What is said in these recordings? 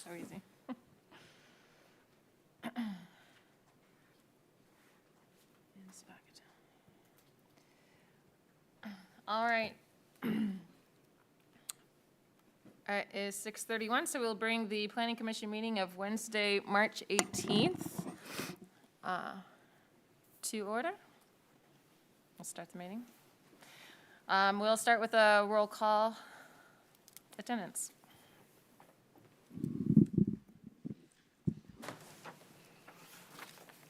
So easy. All right. It is 6:31, so we'll bring the Planning Commission meeting of Wednesday, March 18th to order. We'll start the meeting. We'll start with a roll call. Attendance.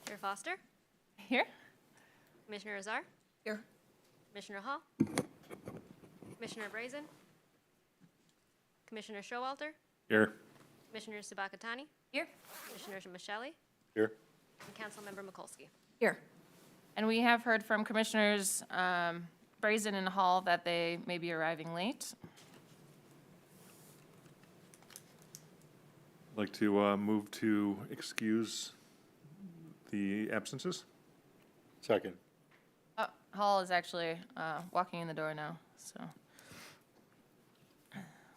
Chair Foster, Here? Commissioner Azar, Here. Commissioner Hall, Commissioner Brazen, Commissioner Showalter, Here. Commissioner Sabakatani, Here. Commissioner Michelli, Here. and Councilmember Mikulski. Here. And we have heard from Commissioners Brazen and Hall that they may be arriving late. I'd like to move to excuse the absences. Second. Hall is actually walking in the door now, so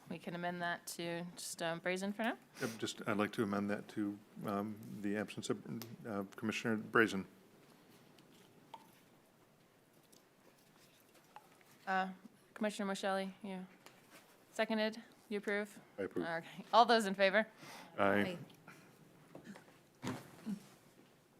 we can amend that to just Brazen for now. Yep, I'd like to amend that to the absence of Commissioner Brazen. Commissioner Michelli, you seconded? You approve? I approve. Okay. All those in favor? Aye.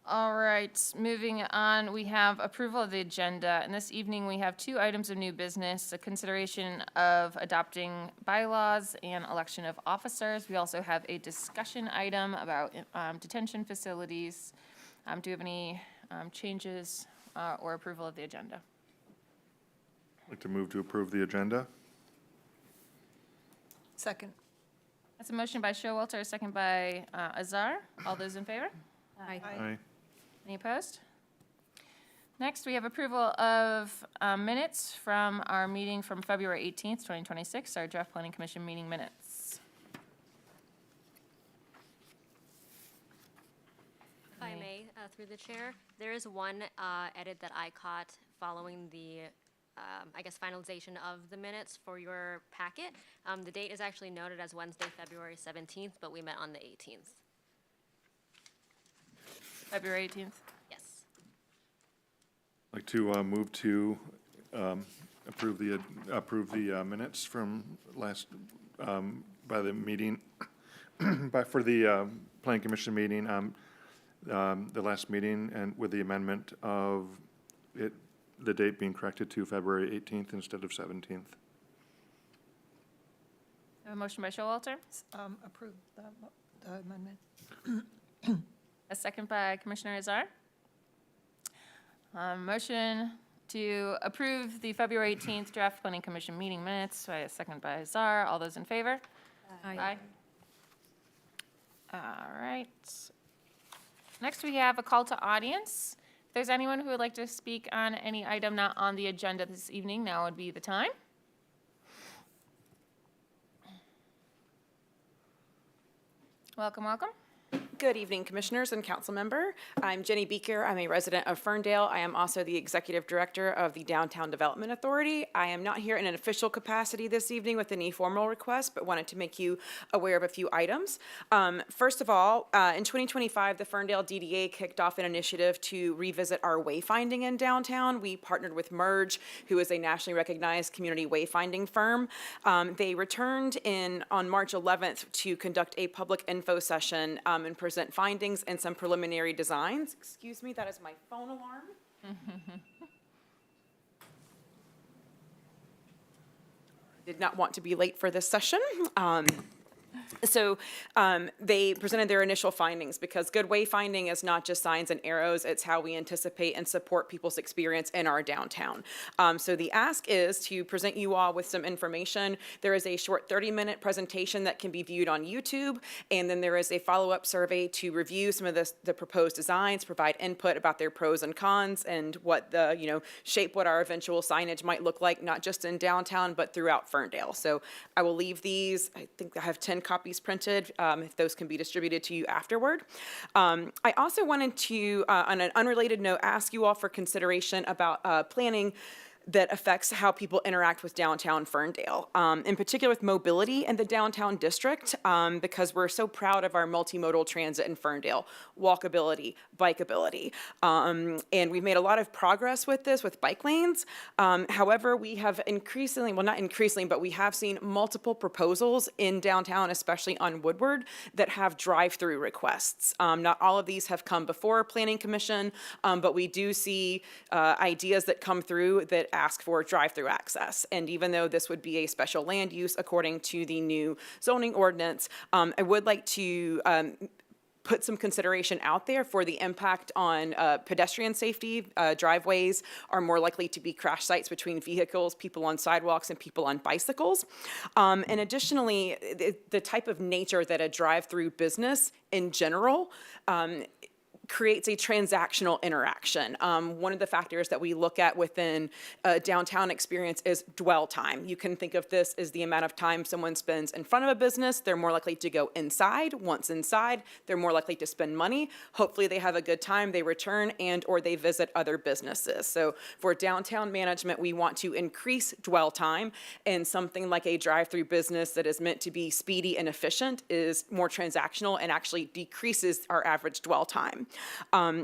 All right, moving on, we have approval of the agenda, and this evening we have 2 items of new business, a consideration of adopting bylaws and election of officers. We also have a discussion item about detention facilities. Do you have any changes or approval of the agenda? I'd like to move to approve the agenda. Second. That's a motion by Showalter, a second by Azar. All those in favor? Aye. Any opposed? Next, we have approval of minutes from our meeting from February 18th, 2026, our draft planning commission meeting minutes. If I may, through the chair, there is one edit that I caught following the, I guess, finalization of the minutes for your packet. The date is actually noted as Wednesday, February 17th, but we met on the 18th. February 18th. Yes. I'd like to move to approve the minutes from last, by the meeting, for the Planning Commission meeting, the last meeting, and with the amendment of it, the date being corrected to February 18th instead of 17th. I have a motion by Showalter, Approve the amendment. a second by Commissioner Azar. Motion to approve the February 18th draft planning commission meeting minutes by a second by Azar. All those in favor? Aye. All right. Next, we have a call to audience. If there's anyone who would like to speak on any item not on the agenda this evening, now would be the time. Welcome, welcome. Good evening, Commissioners and Council Member. I'm Jenny Beaker. I'm a resident of Ferndale. I am also the Executive Director of the Downtown Development Authority. I am not here in an official capacity this evening with any formal requests, but wanted to make you aware of a few items. First of all, in 2025, the Ferndale DDA kicked off an initiative to revisit our wayfinding in downtown. We partnered with Merge, who is a nationally recognized community wayfinding firm. They returned on March 11th to conduct a public info session and present findings and some preliminary designs. Excuse me, that is my phone alarm. Did not want to be late for this session. So they presented their initial findings, because good wayfinding is not just signs and arrows, it's how we anticipate and support people's experience in our downtown. So the ask is to present you all with some information. There is a short 30-minute presentation that can be viewed on YouTube, and then there is a follow-up survey to review some of the proposed designs, provide input about their pros and cons, and what shape what our eventual signage might look like, not just in downtown, but throughout Ferndale. So I will leave these. I think I have 10 copies printed, if those can be distributed to you afterward. I also wanted to, on an unrelated note, ask you all for consideration about planning that affects how people interact with downtown Ferndale, in particular with mobility in the downtown district, because we're so proud of our multimodal transit in Ferndale, walkability, bikeability. And we've made a lot of progress with this with bike lanes. However, we have increasingly, well, not increasingly, but we have seen multiple proposals in downtown, especially on Woodward, that have drive-through requests. Not all of these have come before Planning Commission, but we do see ideas that come through that ask for drive-through access. And even though this would be a special land use according to the new zoning ordinance, I would like to put some consideration out there for the impact on pedestrian safety. Driveways are more likely to be crash sites between vehicles, people on sidewalks, and people on bicycles. And additionally, the type of nature that a drive-through business in general creates a transactional interaction. One of the factors that we look at within a downtown experience is dwell time. You can think of this as the amount of time someone spends in front of a business. They're more likely to go inside. Once inside, they're more likely to spend money. Hopefully they have a good time, they return, and or they visit other businesses. So for downtown management, we want to increase dwell time, and something like a drive-through business that is meant to be speedy and efficient is more transactional and actually decreases our average dwell time.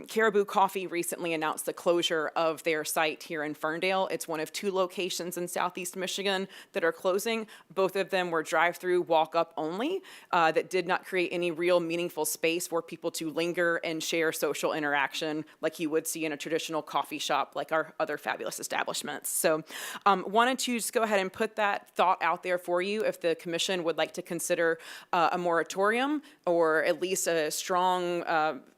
Caribou Coffee recently announced the closure of their site here in Ferndale. It's one of 2 locations in Southeast Michigan that are closing. Both of them were drive-through, walk-up only, that did not create any real meaningful space for people to linger and share social interaction like you would see in a traditional coffee shop like our other fabulous establishments. So wanted to just go ahead and put that thought out there for you if the commission would like to consider a moratorium or at least a strong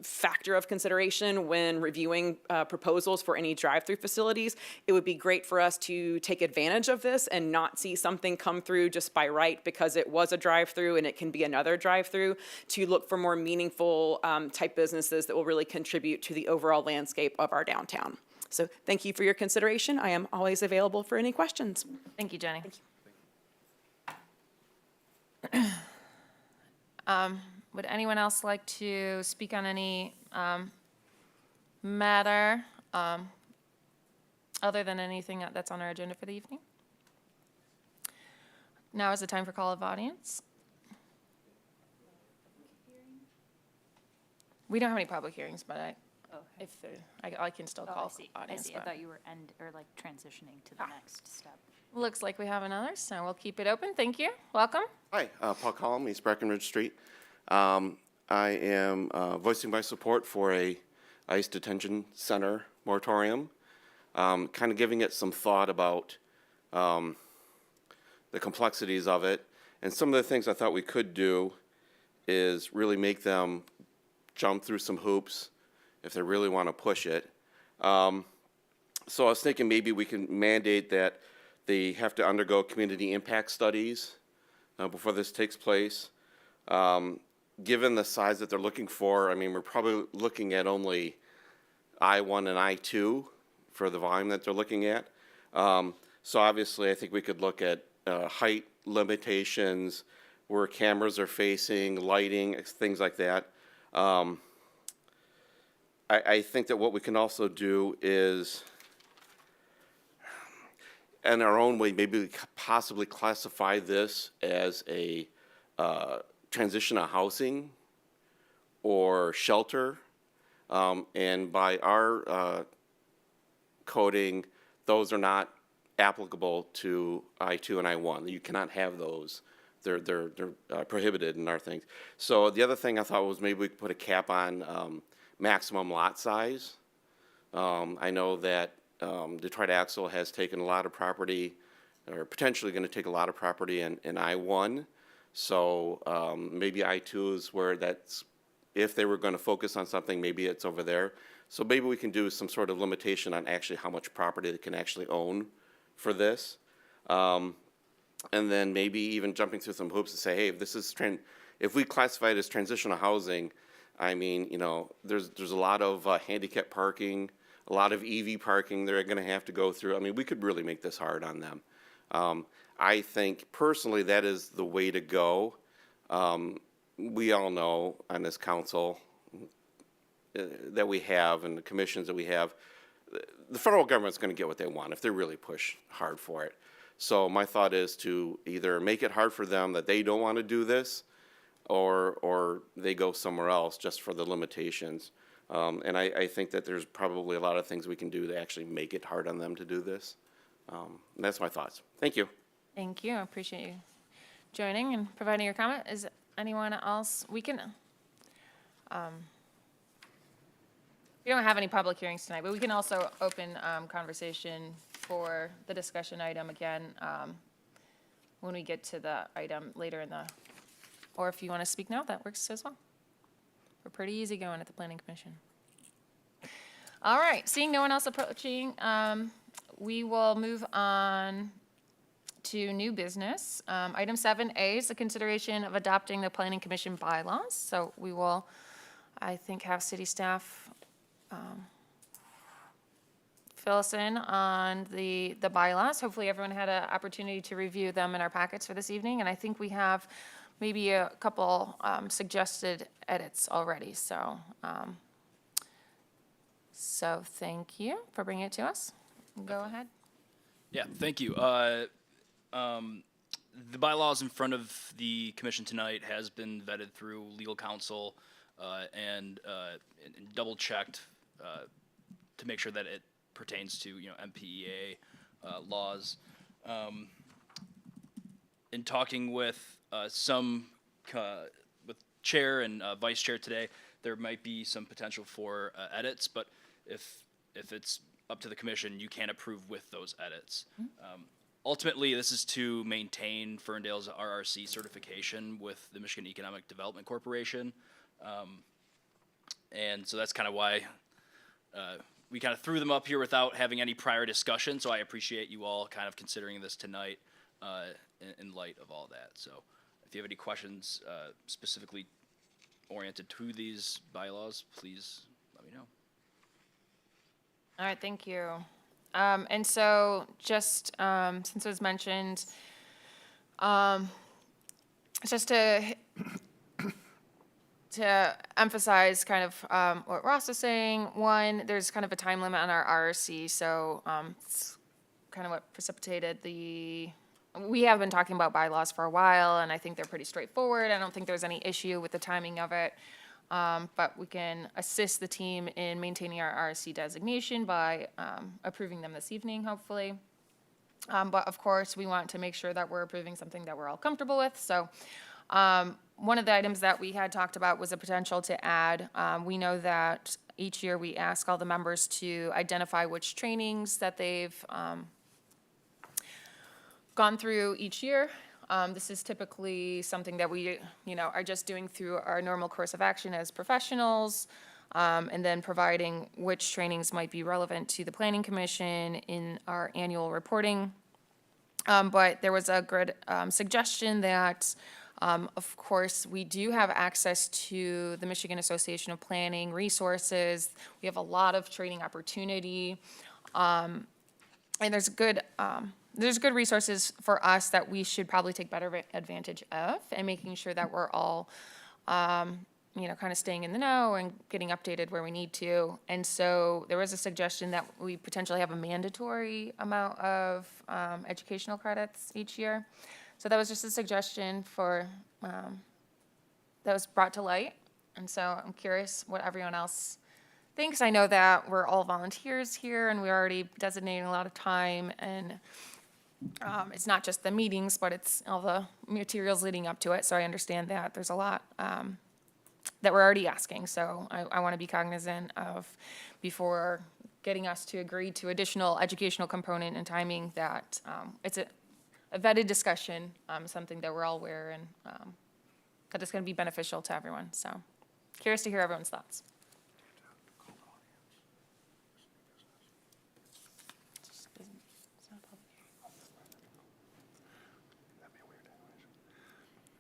factor of consideration when reviewing proposals for any drive-through facilities. It would be great for us to take advantage of this and not see something come through just by right because it was a drive-through and it can be another drive-through, to look for more meaningful type businesses that will really contribute to the overall landscape of our downtown. So thank you for your consideration. I am always available for any questions. Thank you, Jenny. Would anyone else like to speak on any matter other than anything that's on our agenda for the evening? Now is the time for call of audience. We don't have any public hearings, but I can still Oh, I call see. audience. I but- thought you were transitioning to the next step. Looks like we have another, so we'll keep it open. Thank you. Welcome. Hi, Paul Collum, East Breckenridge Street. I am voicing my support for a ICE detention center moratorium, kind of giving it some thought about the complexities of it. And some of the things I thought we could do is really make them jump through some hoops if they really want to push it. So I was thinking maybe we can mandate that they have to undergo community impact studies before this takes place. Given the size that they're looking for, I mean, we're probably looking at only I-1 and I-2 for the volume that they're looking at. So obviously, I think we could look at height limitations, where cameras are facing, lighting, things like that. I think that what we can also do is, in our own way, maybe possibly classify this as a transitional housing or shelter. And by our coding, those are not applicable to I-2 and I-1. You cannot have those. They're prohibited in our things. So the other thing I thought was maybe we could put a cap on maximum lot size. I know that Detroit Axle has taken a lot of property, or potentially going to take a lot of property in I-1. So maybe I-2 is where that's, if they were going to focus on something, maybe it's over there. So maybe we can do some sort of limitation on actually how much property they can actually own for this. And then maybe even jumping through some hoops to say, hey, if this is if we classify it as transitional housing, I mean, you know, there's a lot of handicap parking, a lot of EV parking they're going to have to go through. I mean, we could really make this hard on them. I think personally that is the way to go. We all know on this council that we have and the commissions that we have, the federal government's going to get what they want if they really push hard for it. So my thought is to either make it hard for them that they don't want to do this, or they go somewhere else just for the limitations. And I think that there's probably a lot of things we can do to actually make it hard on them to do this. And that's my thoughts. Thank you. Thank you. I appreciate you joining and providing your comment. Is anyone else? We can, we don't have any public hearings tonight, but we can also open conversation for the discussion item again when we get to the item later in the, or if you want to speak now, that works as well. We're pretty easy going at the Planning Commission. All right, seeing no one else approaching, we will move on to new business. Item 7A is the consideration of adopting the Planning Commission bylaws. So we will, I think, have city staff fill us in on the bylaws. Hopefully everyone had an opportunity to review them in our packets for this evening. And I think we have maybe a couple suggested edits already. So, so thank you for bringing it to us. Go ahead. Yeah, thank you. The bylaws in front of the commission tonight has been vetted through legal counsel and double-checked to make sure that it pertains to, MPEA laws. In talking with with chair and vice chair today, there might be some potential for edits, but if it's up to the commission, you can approve with those edits. Ultimately, this is to maintain Ferndale's RRC certification with the Michigan Economic Development Corporation. And so that's kind of why we kind of threw them up here without having any prior discussion. So I appreciate you all kind of considering this tonight in light of all that. So if you have any questions specifically oriented to these bylaws, please let me know. All right, thank you. And so just since it was mentioned, just to emphasize kind of what Ross was saying, one, there's kind of a time limit on our RRC, so it's kind of what precipitated we have been talking about bylaws for a while, and I think they're pretty straightforward. I don't think there's any issue with the timing of it. But we can assist the team in maintaining our RSC designation by approving them this evening, hopefully. But of course, we want to make sure that we're approving something that we're all comfortable with. So one of the items that we had talked about was a potential to add. We know that each year we ask all the members to identify which trainings that they've gone through each year. This is typically something that we, are just doing through our normal course of action as professionals, and then providing which trainings might be relevant to the Planning Commission in our annual reporting. But there was a good suggestion that, of course, we do have access to the Michigan Association of Planning resources. We have a lot of training opportunity, and there's good resources for us that we should probably take better advantage of, and making sure that we're all, kind of staying in the know and getting updated where we need to. And so there was a suggestion that we potentially have a mandatory amount of educational credits each year. So that was just a suggestion that was brought to light. And so I'm curious what everyone else thinks. I know that we're all volunteers here, and we're already designating a lot of time, and it's not just the meetings, but it's all the materials leading up to it. So I understand that there's a lot that we're already asking. So I want to be cognizant of, before getting us to agree to additional educational component and timing, that it's a vetted discussion, something that we're all aware, and that it's going to be beneficial to everyone. So curious to hear everyone's thoughts.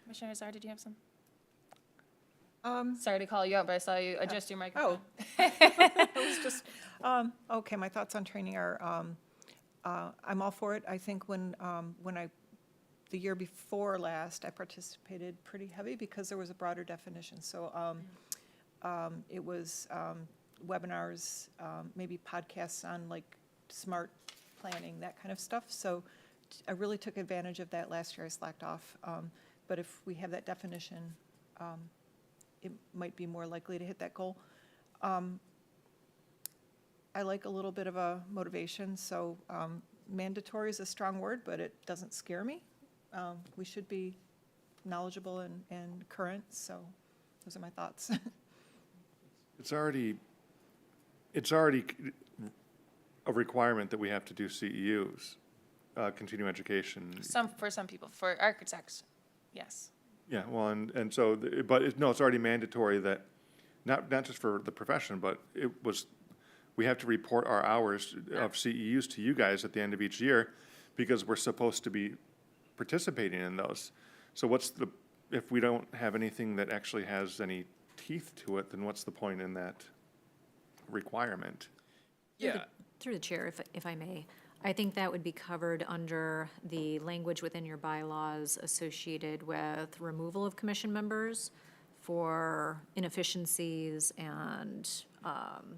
Commissioner Azar, did you have some? Sorry to call you out, but I saw you adjust your microphone. It was just, okay, my thoughts on training are, I'm all for it. I think when the year before last, I participated pretty heavy because there was a broader definition. So it was webinars, maybe podcasts on like smart planning, that kind of stuff. So I really took advantage of that last year. I slacked off. But if we have that definition, it might be more likely to hit that goal. I like a little bit of a motivation, so mandatory is a strong word, but it doesn't scare me. We should be knowledgeable and current, so those are my thoughts. It's already a requirement that we have to do CEUs, continuing education. For some people, for architects, yes. Yeah, well, and so, no, it's already mandatory that, not just for the profession, but we have to report our hours of CEUs to you guys at the end of each year, because we're supposed to be participating in those. So if we don't have anything that actually has any teeth to it, then what's the point in that requirement? Yeah, Through the chair, if I may, I think that would be covered under the language within your bylaws associated with removal of commission members for inefficiencies, and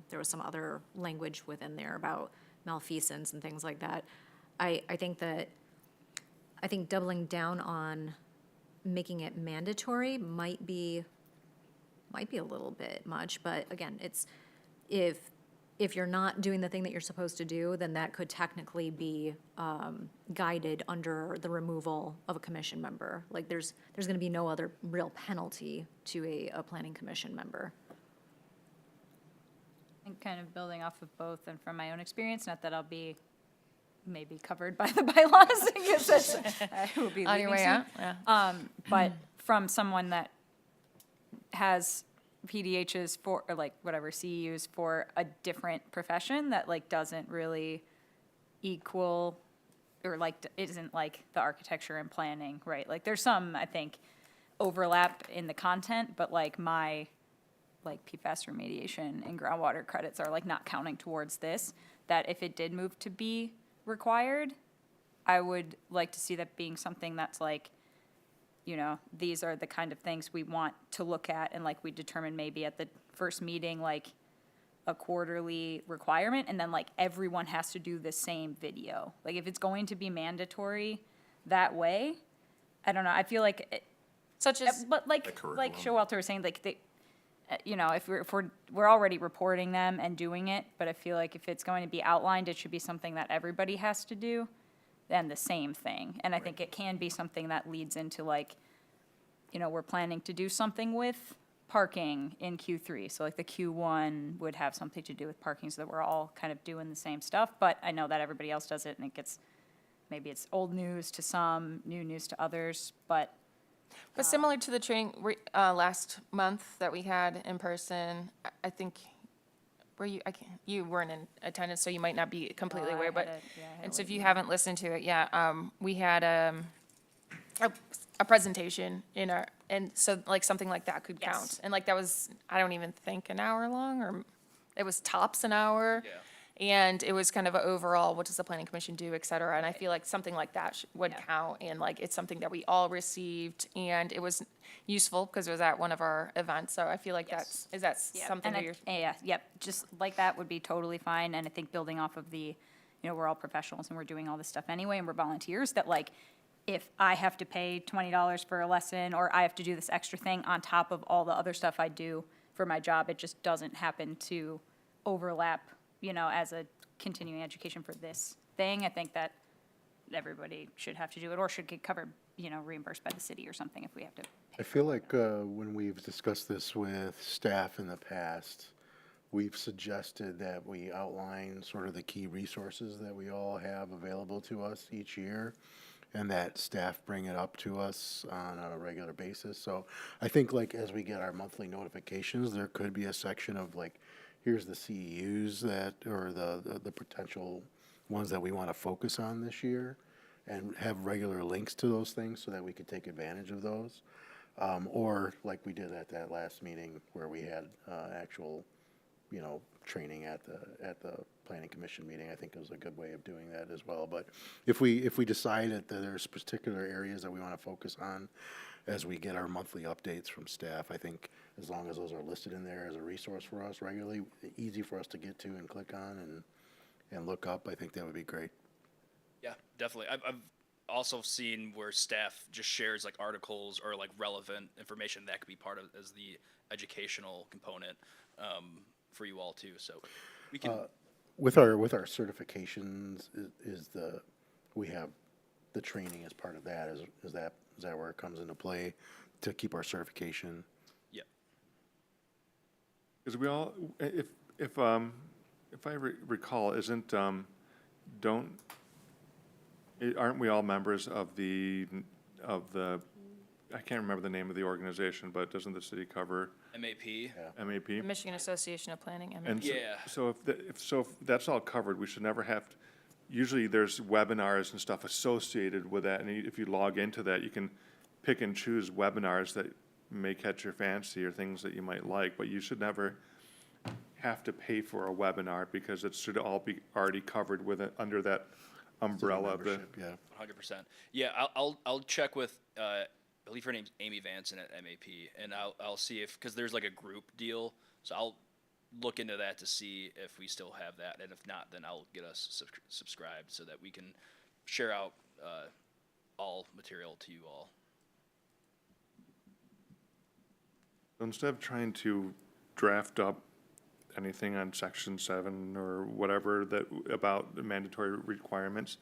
there was some other language within there about malfeasance and things like that. I think doubling down on making it mandatory might be a little bit much, but again, it's, if you're not doing the thing that you're supposed to do, then that could technically be guided under the removal of a commission member. Like, there's gonna be no other real penalty to a planning commission member. And kind of building off of both, and from my own experience, not that I'll be maybe covered by the bylaws, because I will be On your leaving way soon. out, yeah. But from someone that has PDHs for, or like whatever, CEUs for a different profession that like doesn't really equal, or like isn't like the architecture and planning, right? Like there's some, I think, overlap in the content, but like my like PFAS remediation and groundwater credits are like not counting towards this, that if it did move to be required, I would like to see that being something that's like, you know, these are the kind of things we want to look at, and like we determine maybe at the first meeting, like a quarterly requirement, and then like everyone has to do the same video. Like if it's going to be mandatory that way, I don't know, I feel like it, Such as, but like Showalter was saying, like they, you know, if we're already reporting them and doing it, but I feel like if it's going to be outlined, it should be something that everybody has to do, then the same thing. And I think it can be something that leads into like, you know, we're planning to do something with parking in Q3. So like the Q1 would have something to do with parking, so that we're all kind of doing the same stuff. But I know that everybody else does it, and it gets, maybe it's old news to some, new news to others, but similar to the training last month that we had in person, I think, you weren't in attendance, so you might not be completely I aware, but, had it, yeah, I had and so it if you haven't listened to it, we had a presentation and so like something like that could count. Yes. And like that was, I don't even think an hour long, or it was tops an hour. Yeah. And it was kind of a overall, what does the planning commission do, et cetera. And I feel like something like that would Yeah. count. And like, it's something that we all received, and it was useful because it was at one of our events. So I feel like Yes. is that Yeah, something and that you're? yeah, yep, just like that would be totally fine, and I think building off of the, you know, we're all professionals and we're doing all this stuff anyway, and we're volunteers, that like, if I have to pay $20 for a lesson, or I have to do this extra thing on top of all the other stuff I do for my job, it just doesn't happen to overlap, you know, as a continuing education for this thing. I think that everybody should have to do it, or should get covered, you know, reimbursed by the city or something if we have to. I feel like when we've discussed this with staff in the past, we've suggested that we outline sort of the key resources that we all have available to us each year, and that staff bring it up to us on a regular basis. So I think like as we get our monthly notifications, there could be a section of like, here's the CEUs that, or the potential ones that we want to focus on this year, and have regular links to those things so that we could take advantage of those. Or like we did at that last meeting where we had actual, you know, training at the planning commission meeting. I think it was a good way of doing that as well. But if we decide that there's particular areas that we want to focus on as we get our monthly updates from staff, I think as long as those are listed in there as a resource for us regularly, easy for us to get to and click on and look up, I think that would be great. Yeah, definitely. I've also seen where staff just shares like articles or like relevant information that could be part of as the educational component for you all too. So we can. With our certifications, we have the training as part of that. Is that where it comes into play to keep our certification? Yeah. Because we all, if I recall, aren't we all members of the, I can't remember the name of the organization, but doesn't the city cover MAP. MAP? The Michigan Association of Planning, And MAP. Yeah. so if that's all covered, we should never have, usually there's webinars and stuff associated with that, and if you log into that, you can pick and choose webinars that may catch your fancy or things that you might like, but you should never have to pay for a webinar because it should all be already covered with it, under that umbrella of the. Membership, yeah. 100%. Yeah, I'll check with I believe her name's Amy Vanson at MAP, and I'll see if, because there's like a group deal, so I'll look into that to see if we still have that, and if not, then I'll get us subscribed so that we can share out all material to you all. Instead of trying to draft up anything on section 7 or whatever that about the mandatory requirements,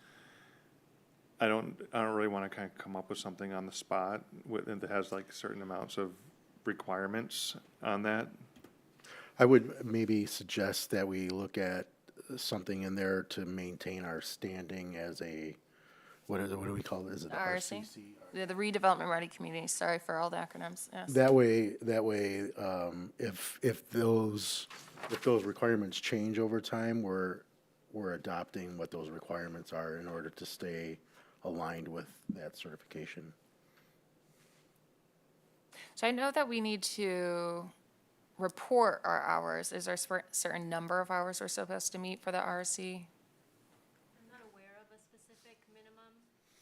I don't really want to kind of come up with something on the spot that has like certain amounts of requirements on that. I would maybe suggest that we look at something in there to maintain our standing as a, what do we call it? Is it the RRC? RCC? The redevelopment ready community, sorry for all the acronyms, yes. That way, if those requirements change over time, we're adopting what those requirements are in order to stay aligned with that certification. So I know that we need to report our hours. Is there a certain number of hours we're supposed to meet for the RRC? I'm not aware of a specific minimum.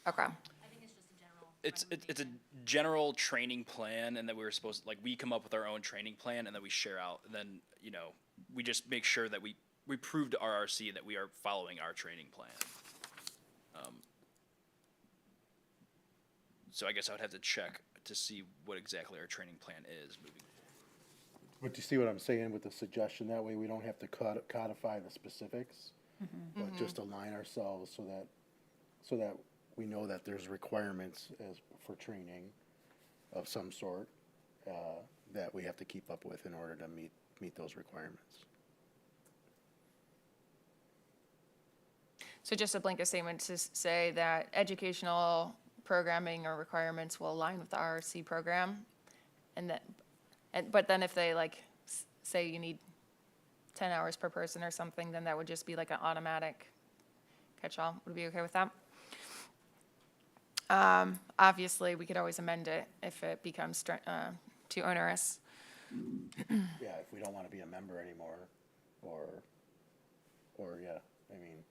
Okay. I think it's just a general. It's a general training plan, and that we were supposed to, like, we come up with our own training plan, and then we share out, and then, you know, we just make sure that we prove to RRC that we are following our training plan. So I guess I would have to check to see what exactly our training plan is moving forward. But do you see what I'm saying with the suggestion? That way we don't have to codify the specifics, but just align ourselves so that we know that there's requirements for training of some sort that we have to keep up with in order to meet those requirements. So just a blanket statement to say that educational programming or requirements will align with the RRC program, but then if they say you need 10 hours per person or something, then that would just be like an automatic catch-all. Would we be okay with that? Obviously, we could always amend it if it becomes too onerous. Yeah, if we don't want to be a member anymore, or yeah, I mean,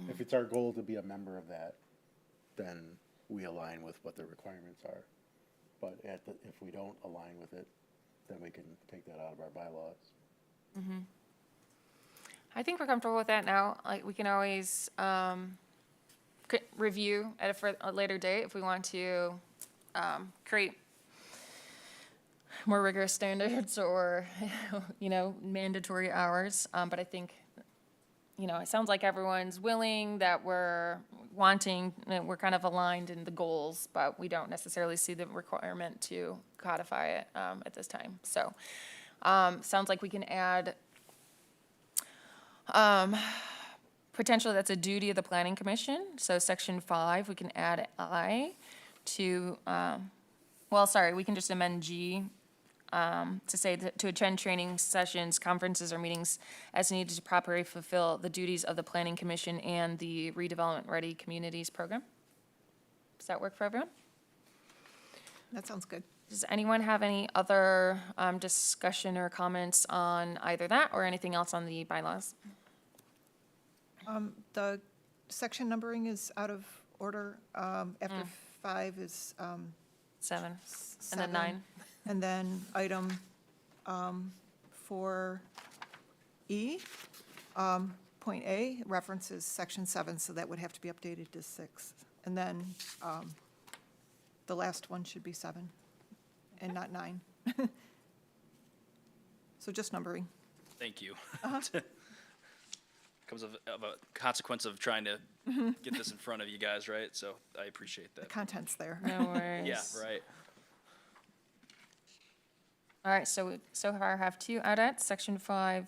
if it's our goal to be a member of that, then we align with what the requirements are. But if we don't align with it, then we can take that out of our bylaws. I think we're comfortable with that now. Like, we can always review at a later date if we want to create more rigorous standards or, mandatory hours. But I think, it sounds like everyone's willing, that we're wanting, we're kind of aligned in the goals, but we don't necessarily see the requirement to codify it at this time. So sounds like we can add potentially that's a duty of the planning commission. So section 5, we can add I to, we can just amend G to say that to attend training sessions, conferences, or meetings as needed to properly fulfill the duties of the planning commission and the redevelopment ready communities program. Does that work for everyone? That sounds good. Does anyone have any other discussion or comments on either that or anything else on the bylaws? The section numbering is out of order. After 5 is 7, and 7. then 9. And then item 4E, point A, references section 7, so that would have to be updated to 6. And then the last one should be 7 and not 9. So just numbering. Thank you. Comes of a consequence of trying to get this in front of you guys, right? So I appreciate The that. content's there. No worries. Yeah, right. All right, so we so far have 2 edits, section 5G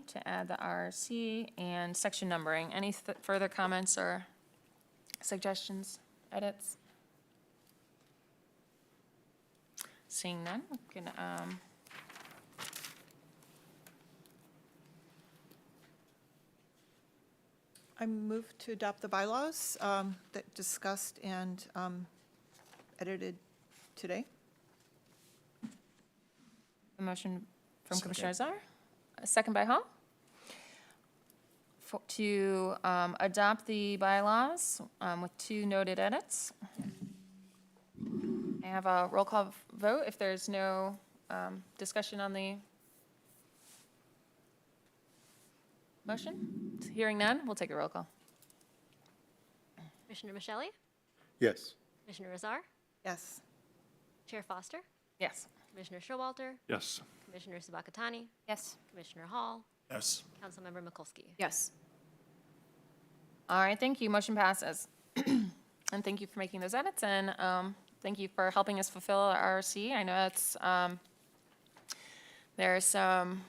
to add the RRC and section numbering. Any further comments or suggestions, edits? Seeing none, we can, I move to adopt the bylaws that discussed and edited today. a motion from Commissioner Azar, a second by Hall, to adopt the bylaws with 2 noted edits. I have a roll call vote if there's no discussion on the motion. Hearing none, we'll take a roll call. Commissioner Michelli, Yes. Commissioner Azar, Yes. Chair Foster, Yes. Commissioner Showalter, Yes. Commissioner Sabakatani, Yes. Commissioner Hall, Yes. Councilmember Mikulski. Yes. All right, thank you. Motion passes. And thank you for making those edits, and thank you for helping us fulfill our RRC. I know it's, there's some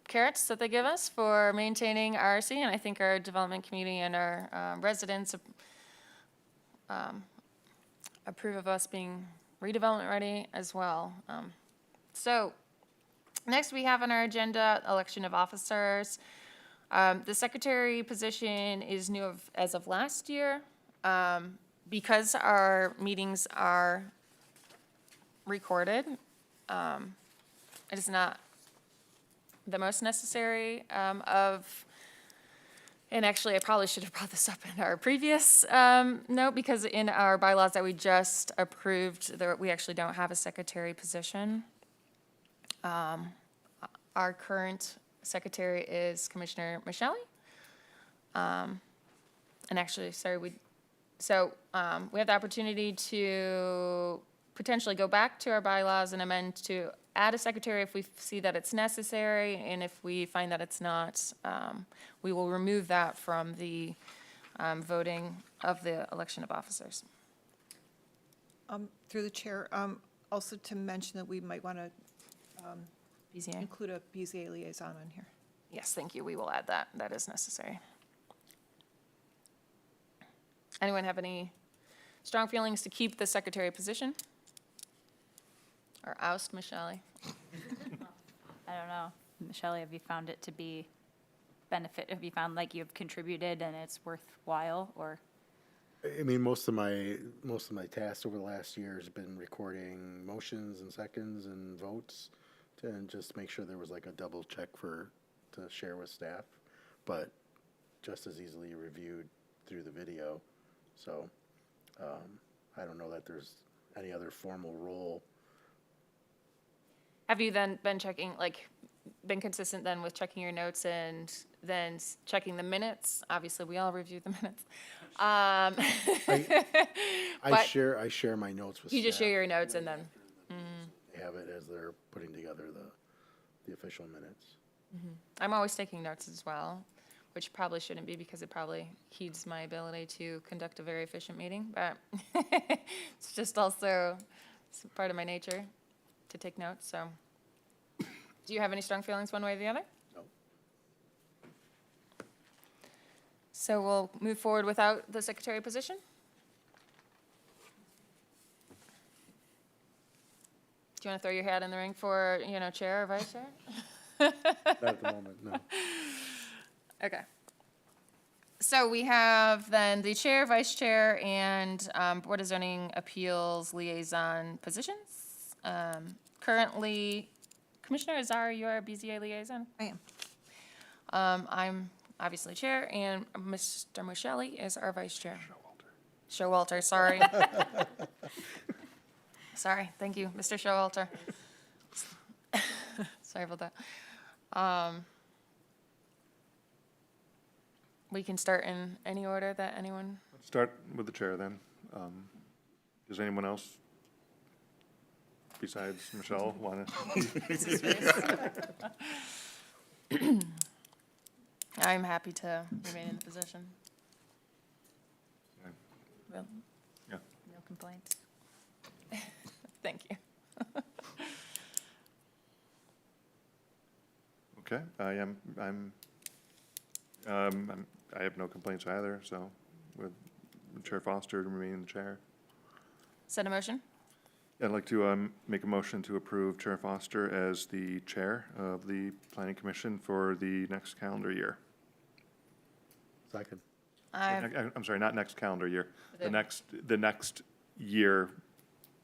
carrots that they give us for maintaining RRC, and I think our development community and our residents approve of us being redevelopment ready as well. So, next we have on our agenda, election of officers. The secretary position is new as of last year. Because our meetings are recorded, it is not the most necessary and actually, I probably should have brought this up in our previous note, because in our bylaws that we just approved, we actually don't have a secretary position. Our current secretary is Commissioner Michelli. And actually, sorry, we have the opportunity to potentially go back to our bylaws and amend to add a secretary if we see that it's necessary, and if we find that it's not, we will remove that from the voting of the election of officers. Through the chair, also to mention that we might want to BZA? include a BZA liaison on here. Yes, thank you. We will add that. That is necessary. Anyone have any strong feelings to keep the secretary position? Or oust Michelle? I don't know. Michelle, have you found it to be have you found like you've contributed and it's worthwhile, or? I mean, most of my tasks over the last year has been recording motions and seconds and votes and just make sure there was like a double check to share with staff, but just as easily reviewed through the video. So I don't know that there's any other formal role. Have you then been been consistent then with checking your notes and then checking the minutes? Obviously, we all review the minutes. I But share my notes with you just share staff. your notes and then, They have it as they're putting together the official minutes. I'm always taking notes as well, which probably shouldn't be because it probably heeds my ability to conduct a very efficient meeting, but it's just also part of my nature to take notes, so. Do you have any strong feelings one way or the other? No. So we'll move forward without the secretary position? Do you want to throw your hat in the ring for, chair or vice chair? Not at the moment, no. Okay. So we have then the chair, vice chair, and Board of Zoning Appeals liaison positions. Currently, Commissioner Azar, you are BZA liaison. I am. I'm obviously chair, and Mr. Michelli is our vice chair. Showalter, sorry. Sorry, thank you, Mr. Showalter. Sorry about that. We can start in any order that anyone, Let's start with the chair then. Does anyone else besides Michelle want to? I'm happy to remain in the position. Well, Yeah. No complaints. thank you. Okay, I have no complaints either, so with Chair Foster to remain the chair. Set a motion? I'd like to make a motion to approve Chair Foster as the chair of the Planning Commission for the next calendar year. Second. I'm sorry, not next calendar year, The- the next year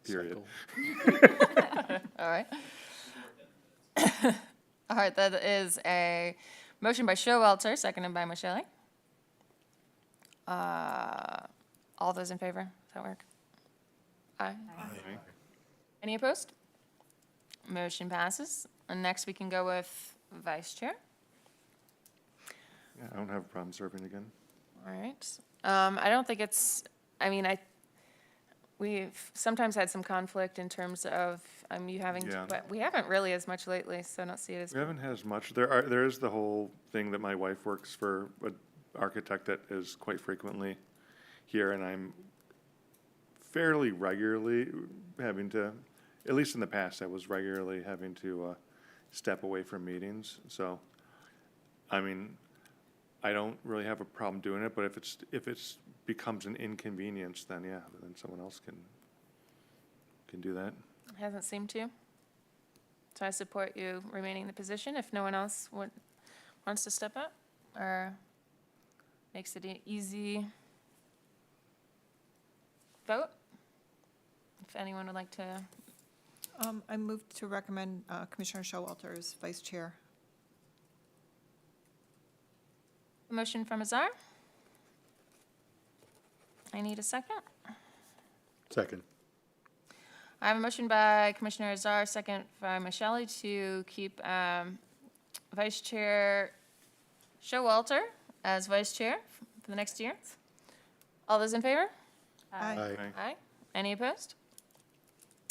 period. Cycle. All right. All right, that is a motion by Showalter, seconded by Michelli. All those in favor? Does that work? Aye. Okay. Any opposed? Motion passes. And next we can go with vice chair. Yeah, I don't have a problem serving again. All right. I don't think it's, I mean, we've sometimes had some conflict in terms of you having, Yeah. but we haven't really as much lately, so I don't see it as. We haven't had as much. There is the whole thing that my wife works for an architect that is quite frequently here, and I'm fairly regularly having to, at least in the past, I was regularly having to step away from meetings. So, I mean, I don't really have a problem doing it, but if it's becomes an inconvenience, then yeah, then someone else can do that. Hasn't seemed to. So I support you remaining in the position if no one else wants to step up or makes it an easy vote. If anyone would like to, I move to recommend Commissioner Showalter as vice chair. a motion from Azar. I need a second. Second. I have a motion by Commissioner Azar, second by Michelli to keep Vice Chair Showalter as vice chair for the next year. All those in favor? Aye. Aye. Aye. Any opposed?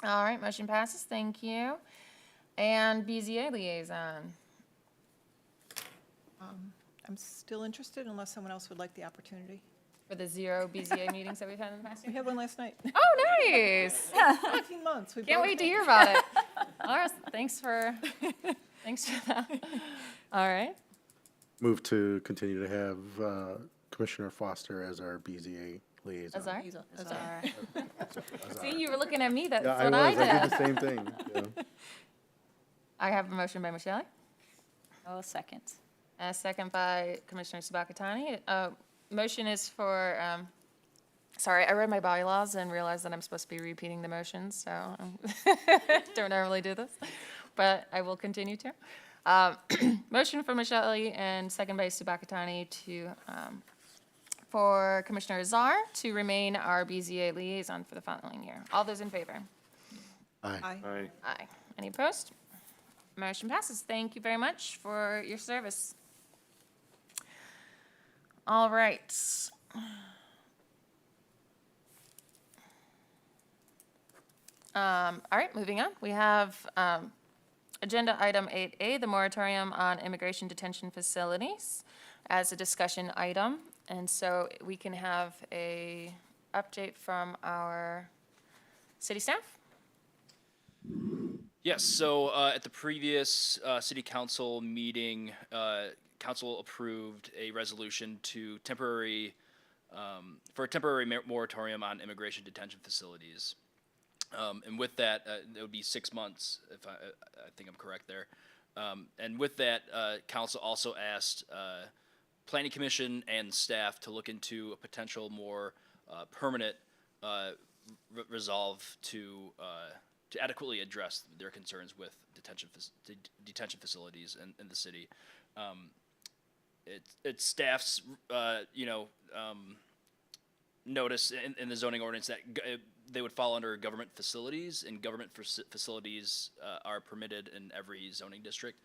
All right, motion passes. Thank you. And BZA liaison. I'm still interested unless someone else would like the opportunity. For the 0 BZA meetings that we've had in the past We year? had one last night. Oh, nice. 18 months. We've Can't both- wait to hear about it. All right, thanks for that. All right. Move to continue to have Commissioner Foster as our BZA liaison. Azar? Azar. See, you were looking at me, that's Yeah, what I I did did. the same thing. Yeah. I have a motion by Michelle, Oh, second. a second by Commissioner Sabakatani. Motion is for, sorry, I read my bylaws and realized that I'm supposed to be repeating the motions, so don't normally do this, but I will continue to. Motion for Michelle and second by Sabakatani to, for Commissioner Azar to remain our BZA liaison for the following year. All those in favor? Aye. Aye. Aye. Aye. Any opposed? Motion passes. Thank you very much for your service. All right. All right, moving on. We have agenda item 8A, the moratorium on immigration detention facilities, as a discussion item. And so we can have a update from our city staff. Yes, so at the previous city council meeting, council approved a resolution to for a temporary moratorium on immigration detention facilities. And with that, it would be 6 months, if I think I'm correct there. And with that, council also asked planning commission and staff to look into a potential more permanent resolve to adequately address their concerns with detention facilities in the city. It's staff's notice in the zoning ordinance that they would fall under government facilities, and government facilities are permitted in every zoning district.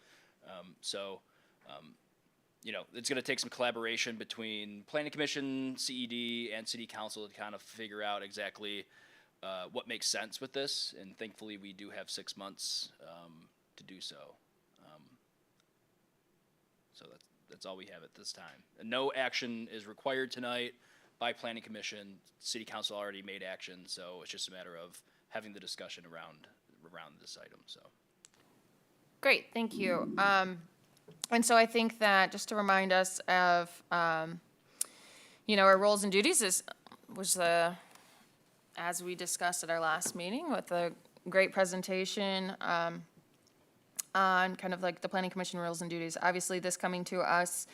It's going to take some collaboration between Planning Commission, CED, and City Council to kind of figure out exactly what makes sense with this. And thankfully, we do have 6 months to do so. So that's all we have at this time. And no action is required tonight by Planning Commission. City Council already made action, so it's just a matter of having the discussion around this item. So. Great, thank you. And so I think that, just to remind us of, our roles and duties was as we discussed at our last meeting, with a great presentation on kind of like the Planning Commission rules and duties. Obviously, this coming to us,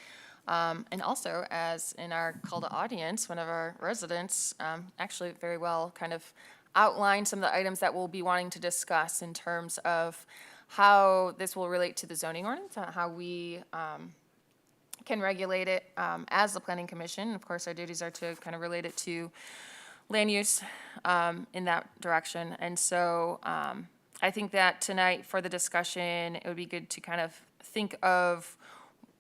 and also as in our call to audience, one of our residents actually very well kind of outlined some of the items that we'll be wanting to discuss in terms of how this will relate to the zoning ordinance, how we can regulate it as the Planning Commission. Of course, our duties are to kind of relate it to land use in that direction. And so I think that tonight for the discussion, it would be good to kind of think of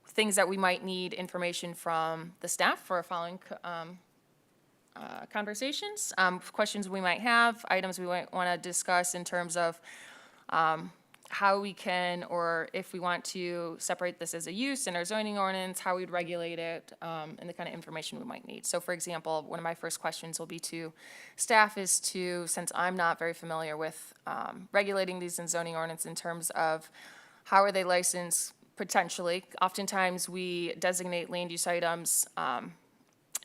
things that we might need information from the staff for following conversations, questions we might have, items we might want to discuss in terms of how we can, or if we want to separate this as a use in our zoning ordinance, how we'd regulate it, and the kind of information we might need. So for example, one of my first questions will be to staff is to, since I'm not very familiar with regulating these in zoning ordinance in terms of how are they licensed potentially. Oftentimes we designate land use items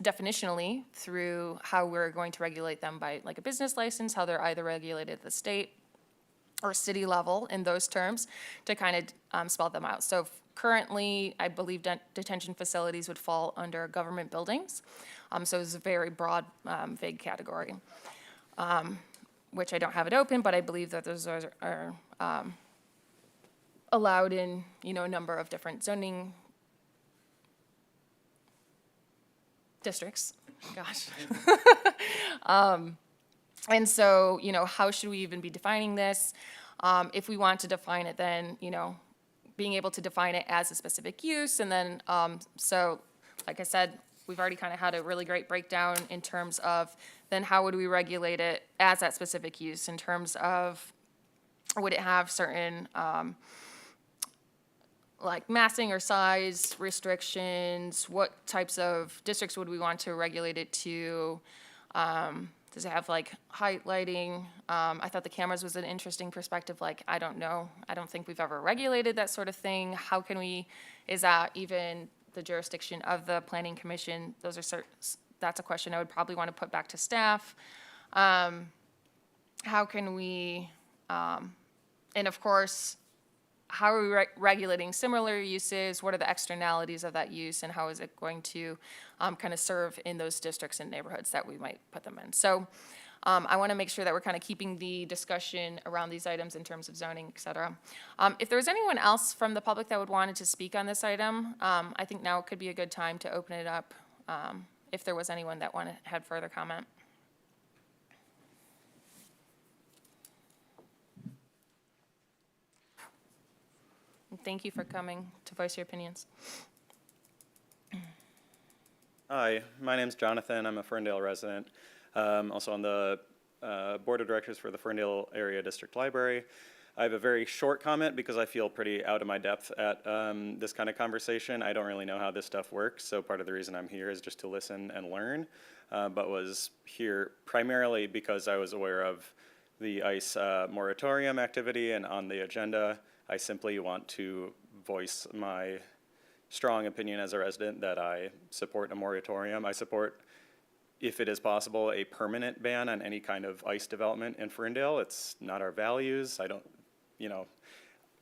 definitionally through how we're going to regulate them by like a business license, how they're either regulated at the state or city level in those terms, to kind of spell them out. So currently, I believe detention facilities would fall under government buildings. So it's a very broad, vague category, which I don't have it open, but I believe that those are allowed in, a number of different zoning districts. Gosh. And so, how should we even be defining this? If we want to define it, then, being able to define it as a specific use. And then, so like I said, we've already kind of had a really great breakdown in terms of then how would we regulate it as that specific use in terms of, would it have certain like massing or size restrictions? What types of districts would we want to regulate it to? Does it have like height, lighting? I thought the cameras was an interesting perspective. Like, I don't know. I don't think we've ever regulated that sort of thing. How can we, is that even the jurisdiction of the Planning Commission? That's a question I would probably want to put back to staff. How can we, and of course, how are we regulating similar uses? What are the externalities of that use, and how is it going to kind of serve in those districts and neighborhoods that we might put them in? So I want to make sure that we're kind of keeping the discussion around these items in terms of zoning, et cetera. If there's anyone else from the public that would want to speak on this item, I think now could be a good time to open it up if there was anyone that had further comment. Thank you for coming to voice your opinions. Hi, my name's Jonathan. I'm a Ferndale resident. Also on the board of directors for the Ferndale Area District Library. I have a very short comment because I feel pretty out of my depth at this kind of conversation. I don't really know how this stuff works, so part of the reason I'm here is just to listen and learn, but was here primarily because I was aware of the ICE moratorium activity, and on the agenda, I simply want to voice my strong opinion as a resident that I support a moratorium. I support, if it is possible, a permanent ban on any kind of ICE development in Ferndale. It's not our values. I don't,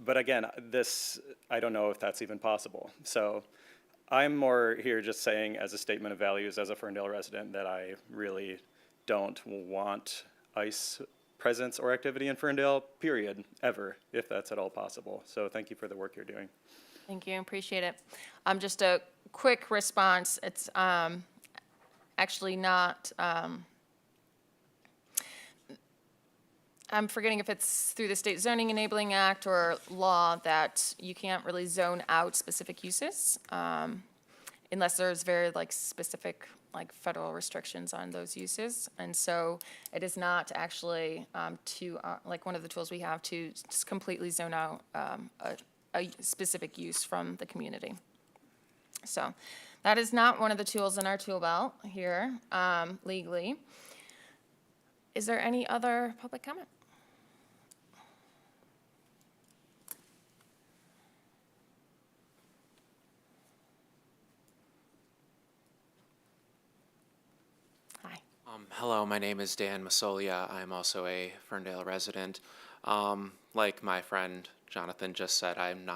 but again, I don't know if that's even possible. So I'm more here just saying as a statement of values as a Ferndale resident that I really don't want ICE presence or activity in Ferndale, period, ever, if that's at all possible. So thank you for the work you're doing. Thank you, appreciate it. Just a quick response, it's actually not, I'm forgetting if it's through the State Zoning Enabling Act or law that you can't really zone out specific uses unless there's very like specific like federal restrictions on those uses. And so it is not actually like one of the tools we have to just completely zone out a specific use from the community. So that is not one of the tools in our tool belt here legally. Is there any other public comment? Hi. Hello, my name is Dan Masolia. I'm also a Ferndale resident. Like my friend Jonathan just said, I'm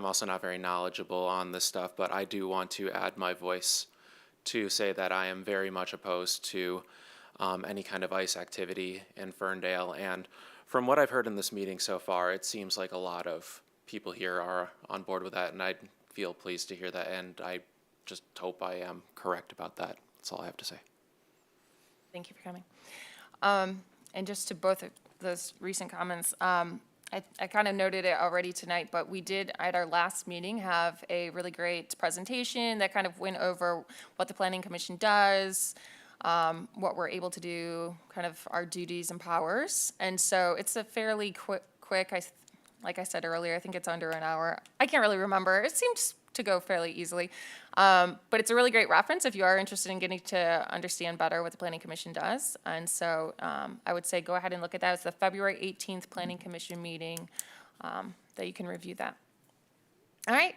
also not very knowledgeable on this stuff, but I do want to add my voice to say that I am very much opposed to any kind of ICE activity in Ferndale. And from what I've heard in this meeting so far, it seems like a lot of people here are on board with that, and I feel pleased to hear that, and I just hope I am correct about that. That's all I have to say. Thank you for coming. And just to both of those recent comments, I kind of noted it already tonight, but we did, at our last meeting, have a really great presentation that kind of went over what the Planning Commission does, what we're able to do, kind of our duties and powers. And so it's a fairly quick, like I said earlier, I think it's under an hour. I can't really remember. It seems to go fairly easily. But it's a really great reference if you are interested in getting to understand better what the Planning Commission does. And so I would say go ahead and look at that. It's the February 18th Planning Commission meeting that you can review that. All right.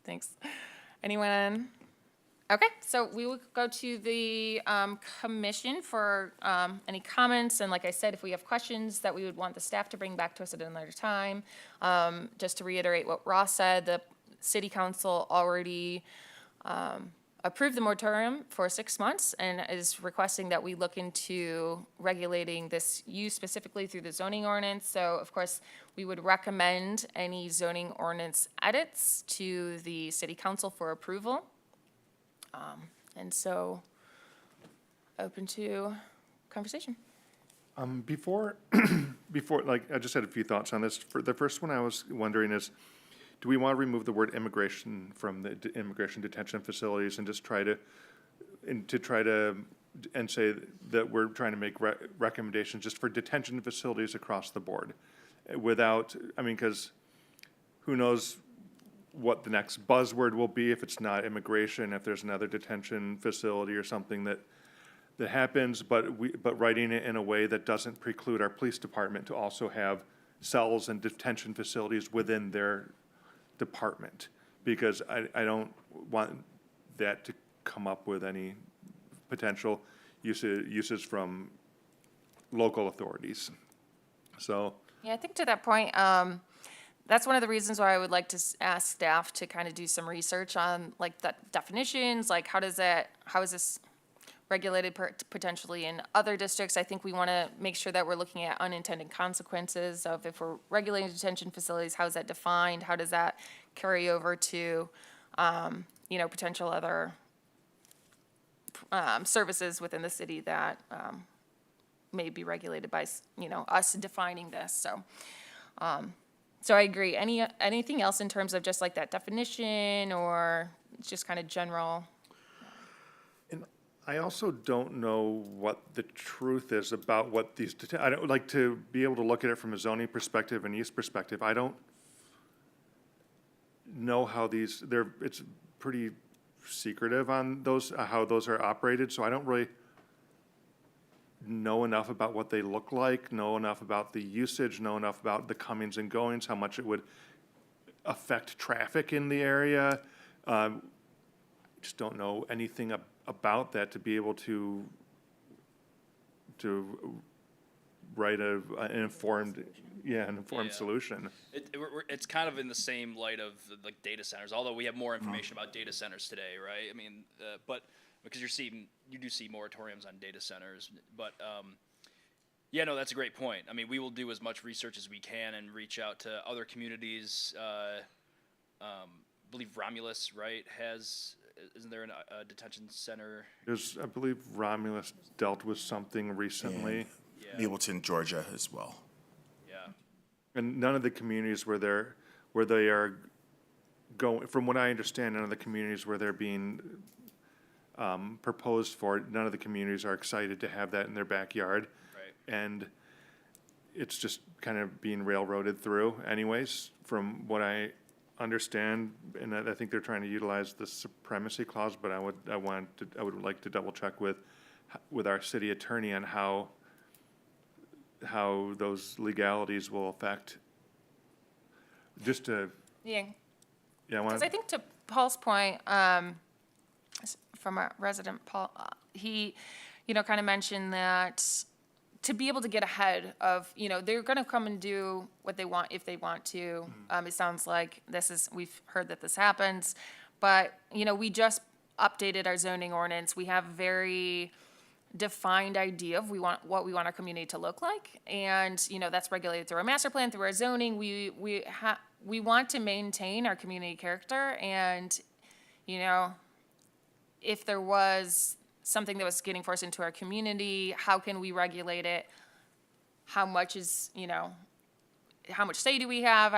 Thanks. Anyone? Okay, so we will go to the commission for any comments. And like I said, if we have questions that we would want the staff to bring back to us at another time. Just to reiterate what Ross said, the City Council already approved the moratorium for 6 months and is requesting that we look into regulating this use specifically through the zoning ordinance. So of course, we would recommend any zoning ordinance edits to the City Council for approval. And so, open to conversation. Before, like, I just had a few thoughts on this. For the first one I was wondering is, do we want to remove the word immigration from the immigration detention facilities and just try to say that we're trying to make recommendations just for detention facilities across the board without, I mean, because who knows what the next buzzword will be if it's not immigration, if there's another detention facility or something that happens, but writing it in a way that doesn't preclude our police department to also have cells and detention facilities within their department, because I don't want that to come up with any potential uses from local authorities. So. Yeah, I think to that point, that's one of the reasons why I would like to ask staff to kind of do some research on like the definitions, like how is this regulated potentially in other districts? I think we want to make sure that we're looking at unintended consequences of if we're regulating detention facilities, how is that defined? How does that carry over to, potential other services within the city that may be regulated by, us defining this. So I agree. Anything else in terms of just like that definition or just kind of general? And I also don't know what the truth is about what these, I don't like to be able to look at it from a zoning perspective and use perspective. I don't know how it's pretty secretive on those, how those are operated. So I don't really know enough about what they look like, know enough about the usage, know enough about the comings and goings, how much it would affect traffic in the area. Just don't know anything about that to be able to write an informed, an informed Yeah. solution. It's kind of in the same light of like data centers, although we have more information about data centers today, right? I mean, but because you do see moratoriums on data centers, but yeah, no, that's a great point. I mean, we will do as much research as we can and reach out to other communities. I believe Romulus, right, isn't there a detention center? I believe Romulus dealt with something recently. Yeah. Ableton, Georgia as well. Yeah. And none of the communities where they are going, from what I understand, none of the communities where they're being proposed for, none of the communities are excited to have that in their backyard. Right. And it's just kind of being railroaded through anyways, from what I understand. And I think they're trying to utilize the supremacy clause, but I would like to double check with our city attorney on how those legalities will affect, just to, Yeah, yeah, I because want, I think to Paul's point, from our resident Paul, he, kind of mentioned that to be able to get ahead of, they're gonna come and do what they want if they want to. It sounds like we've heard that this happens, but, we just updated our zoning ordinance. We have very defined idea of what we want our community to look like, and that's regulated through our master plan, through our zoning. We want to maintain our community character, and if there was something that was getting forced into our community, how can we regulate it? How much how much say do we have?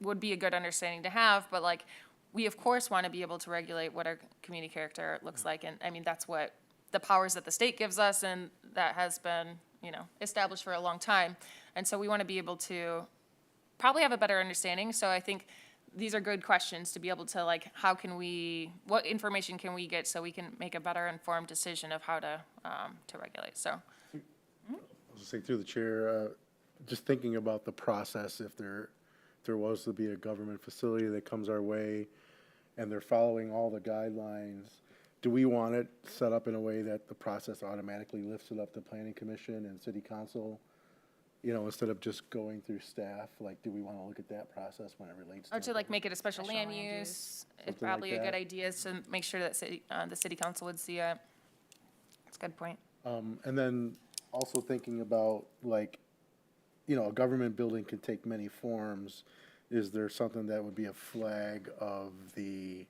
Would be a good understanding to have, but like, we of course want to be able to regulate what our community character looks like, and I mean, that's what the powers that the state gives us, and that has been, established for a long time. And so we want to be able to probably have a better understanding. So I think these are good questions to be able to, like, what information can we get so we can make a better informed decision of how to regulate, so. I'll just say through the chair, just thinking about the process, if there was to be a government facility that comes our way and they're following all the guidelines, do we want it set up in a way that the process automatically lifts it up to planning commission and city council? Instead of just going through staff, like, do we want to look at that process when it relates to? Or to like make it a special land land use, use. it's Something like probably a good that. idea to make sure that the city council would see it. That's a good point. And then also thinking about, like, a government building can take many forms. Is there something that would be a flag of the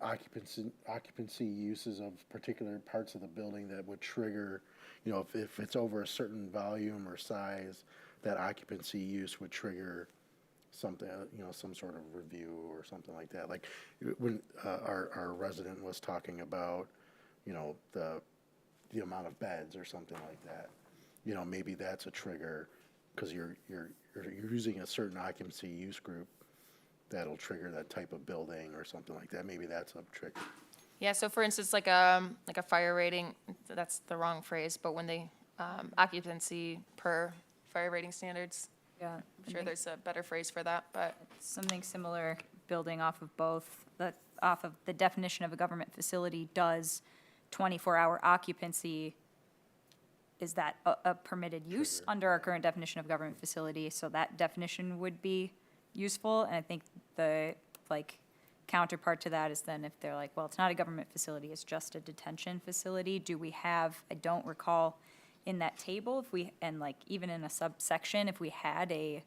occupancy uses of particular parts of the building that would trigger, if it's over a certain volume or size, that occupancy use would trigger something, some sort of review or something like that. Like when our resident was talking about, the amount of beds or something like that. Maybe that's a trigger because you're using a certain occupancy use group that'll trigger that type of building or something like that. Maybe that's a trigger. Yeah, so for instance, like a fire rating, that's the wrong phrase, but when they, occupancy per fire rating standards, Yeah. I'm sure there's a better phrase for that, but. Something similar, building off of off of the definition of a government facility, does 24-hour occupancy, is that a permitted use under our current definition of government facility? So that definition would be useful, and I think the, counterpart to that is then if they're like, well, it's not a government facility, it's just a detention facility, do we have, I don't recall in that table, even in a subsection, if we had a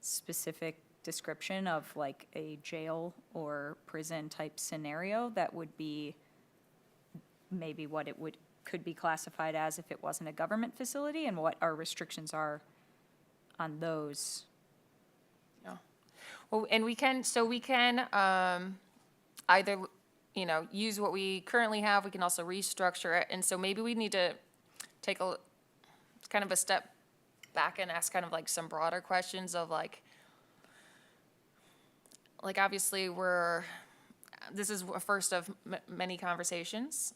specific description of like a jail or prison type scenario, that would be maybe what it could be classified as if it wasn't a government facility, and what our restrictions are on those. Yeah. Well, and we can either, use what we currently have, we can also restructure it, and so maybe we need to take kind of a step back and ask kind of like some broader questions of like obviously this is a first of many conversations.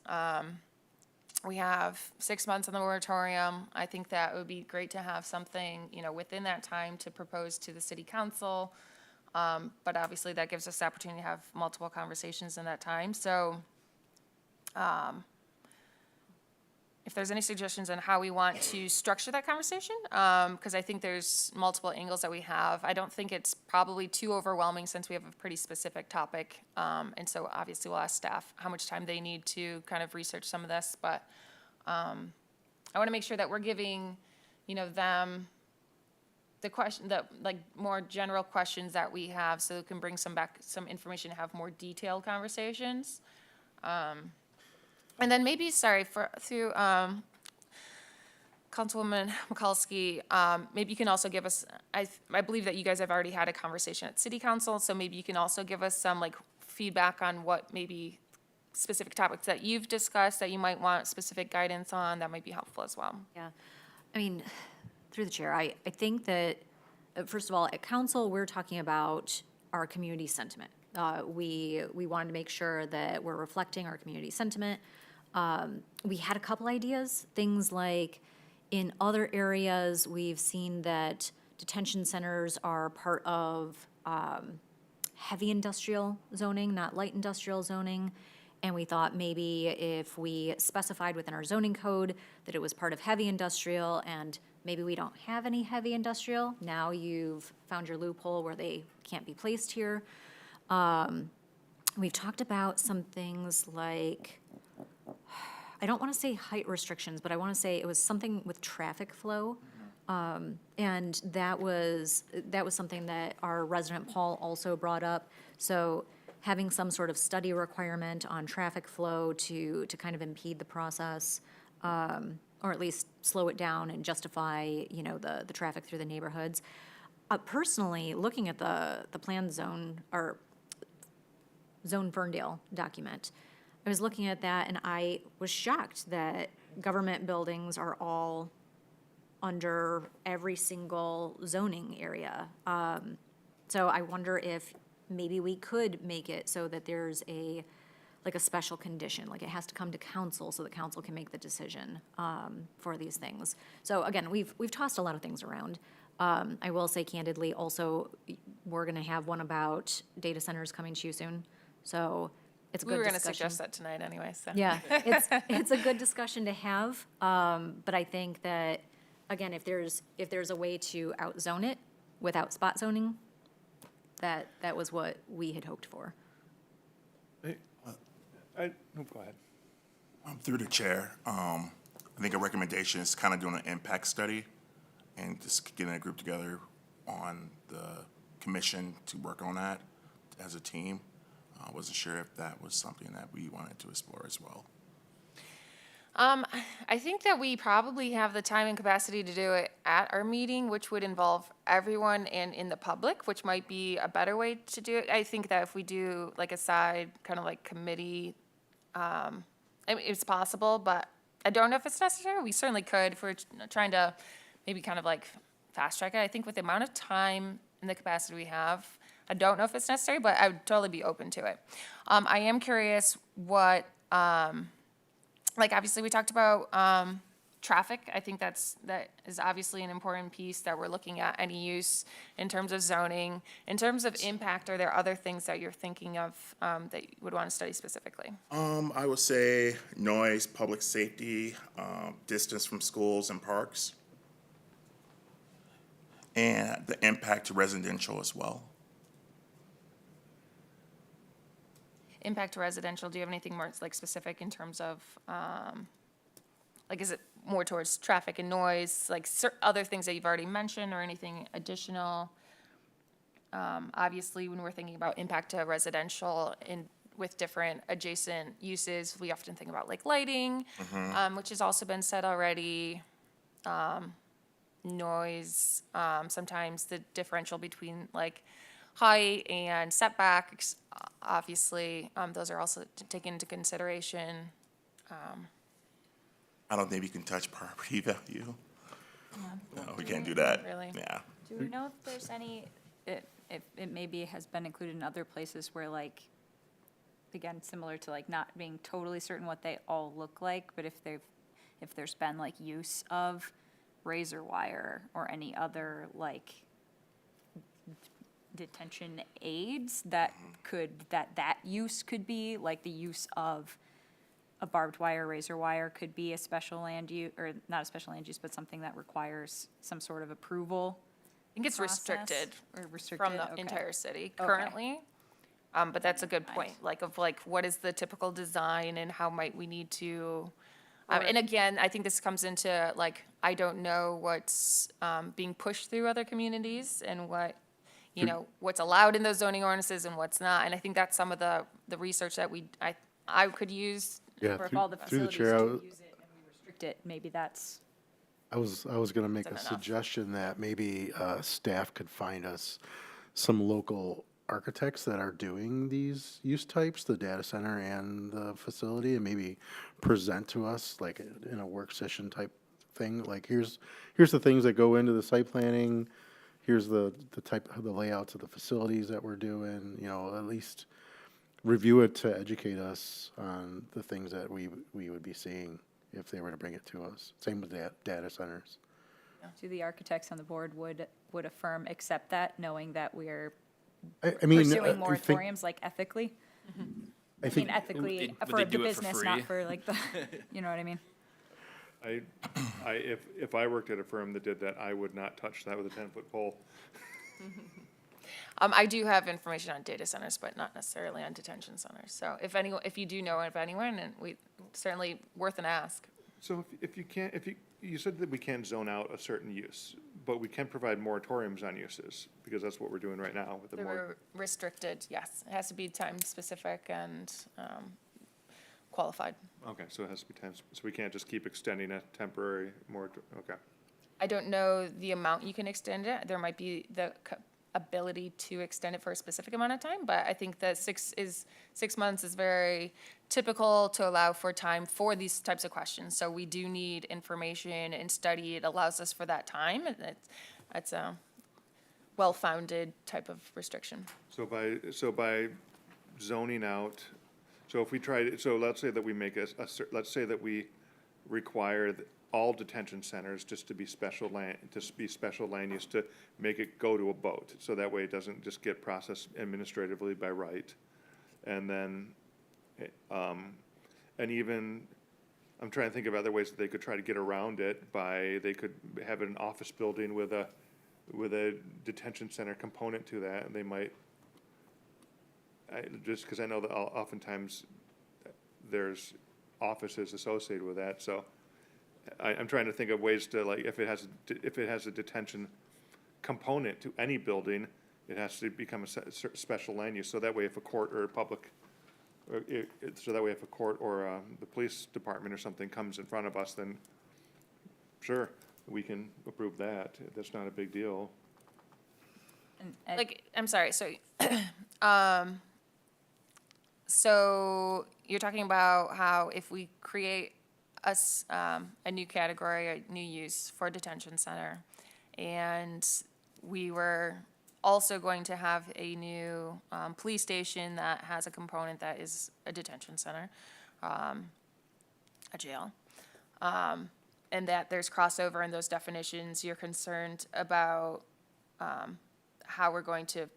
We have 6 months on the moratorium. I think that would be great to have something, within that time to propose to the city council. But obviously that gives us the opportunity to have multiple conversations in that time. So, if there's any suggestions on how we want to structure that conversation, because I think there's multiple angles that we have. I don't think it's probably too overwhelming since we have a pretty specific topic. And so obviously we'll ask staff how much time they need to kind of research some of this, but I want to make sure that we're giving, them the question, the like more general questions that we have, so we can bring some information to have more detailed conversations. And then maybe, through Councilwoman Mikulski, maybe you can also give us, I believe that you guys have already had a conversation at City Council, so maybe you can also give us some like feedback on what maybe specific topics that you've discussed that you might want specific guidance on, that might be helpful as well. Yeah, I mean, through the chair, I think that, first of all, at council, we're talking about our community sentiment. We wanted to make sure that we're reflecting our community sentiment. We had a couple ideas, things like in other areas, we've seen that detention centers are part of heavy industrial zoning, not light industrial zoning. And we thought maybe if we specified within our zoning code that it was part of heavy industrial, and maybe we don't have any heavy industrial, now you've found your loophole where they can't be placed here. We've talked about some things like, I don't want to say height restrictions, but I want to say it was something with traffic flow. And that was something that our resident Paul also brought up. So having some sort of study requirement on traffic flow to kind of impede the process, or at least slow it down and justify, the traffic through the neighborhoods. Personally, looking at the planned zone, or Zone Ferndale document, I was looking at that and I was shocked that government buildings are all under every single zoning area. So I wonder if maybe we could make it so that there's a special condition, like it has to come to council so the council can make the decision for these things. So again, we've tossed a lot of things around. I will say candidly, also, we're gonna have one about data centers coming to you soon. So it's a good discussion. We were going to suggest that tonight anyway, so. Yeah, it's a good discussion to have, but I think that, again, if there's a way to outzone it without spot zoning, that was what we had hoped for. No, go ahead. Through the chair, I think a recommendation is kind of doing an impact study and just getting a group together on the commission to work on that as a team. I wasn't sure if that was something that we wanted to explore as well. I think that we probably have the time and capacity to do it at our meeting, which would involve everyone and in the public, which might be a better way to do it. I think that if we do like a side kind of like committee, I mean, it's possible, but I don't know if it's necessary. We certainly could if we're trying to maybe kind of like fast track it. I think with the amount of time and the capacity we have, I don't know if it's necessary, but I would totally be open to it. I am curious what, obviously we talked about traffic. I think that is obviously an important piece that we're looking at any use in terms of zoning. In terms of impact, are there other things that you're thinking of that you would want to study specifically? I would say noise, public safety, distance from schools and parks, and the impact to residential as well. Impact to residential, do you have anything more like specific in terms of, is it more towards traffic and noise, like other things that you've already mentioned or anything additional? Obviously, when we're thinking about impact to residential with different adjacent uses, we often think about like lighting, which has also been said already. Noise, sometimes the differential between like height and setbacks, obviously, those are also taken into consideration. I don't think we can touch property value. No, we can't do that. Really? Yeah. Do we know if there's any, if it maybe has been included in other places where like, again, similar to like not being totally certain what they all look like, but if there's been like use of razor wire or any other like detention aids that use could be like the use of a barbed wire, razor wire could be a special land use, or not a special land use, but something that requires some sort of approval. I think it's process? restricted Or restricted, from the okay. entire city Okay. currently. But that's a good point, like what is the typical design and how might we need to, and again, I think this comes into, like, I don't know what's, being pushed through other communities and what, you know, what's allowed in those zoning ordinances and what's not, and I think that's some of the research that I could use. Yeah, Or if all the through the facilities chair, do use it and we restrict it, maybe that's. I was gonna make a enough. suggestion that maybe staff could find us some local architects that are doing these use types, the data center and the facility, and maybe present to us like in a work session type thing. Like here's the things that go into the site planning. Here's the layouts of the facilities that we're doing. You know, at least review it to educate us on the things that we would be seeing if they were to bring it to us. Same with data centers. Do the architects on the board would affirm, accept that, knowing that we're I mean, pursuing I think, moratoriums, like ethically? I I think mean, ethically, Would for they the do it for business, not free? for like the, you know what I mean? If I worked at a firm that did that, I would not touch that with a 10-foot pole. I do have information on data centers, but not necessarily on detention centers, so if you do know of anyone, and certainly worth an ask. So if you said that we can't zone out a certain use, but we can provide moratoriums on uses, because that's what we're doing right now with the They're restricted, yes. It has to be time-specific and qualified. Okay, so it has to be so we can't just keep extending a temporary okay. I don't know the amount you can extend it. There might be the ability to extend it for a specific amount of time, but I think that 6 months is very typical to allow for time for these types of questions. So we do need information and study. It allows us for that time, and it's a well-founded type of restriction. So by zoning out, so if we try, so let's say that we make let's say that we require all detention centers just to be special land use, to make it go to a boat. So that way it doesn't just get processed administratively by right. And then, and even, I'm trying to think of other ways that they could try to get around it they could have an office building with a detention center component to that, and they might, just because I know that oftentimes there's offices associated with that, so I'm trying to think of ways to, like, if it has a detention component to any building, it has to become a special land use, so that way if a court or a public, so that way if a court or the police department or something comes in front of us, then sure, we can approve that. That's not a big deal. And Like, I'm sorry, so, so you're talking about how if we create a new category, a new use for a detention center, and we were also going to have a new police station that has a component that is a detention center, a jail, and that there's crossover in those definitions, you're concerned about how we're going to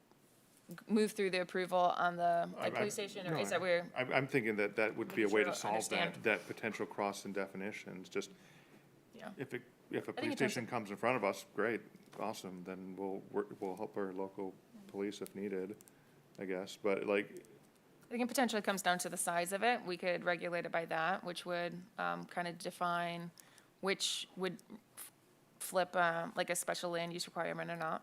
move through the approval on the police station, or is that where? I'm thinking that would be a way to sure I solve understand. that potential cross in definitions, just Yeah. if a in police terms station comes in front of us, great, awesome, then we'll help our local police if needed, I guess, but like, I think it potentially comes down to the size of it. We could regulate it by that, which would kind of define which would flip like a special land use requirement or not.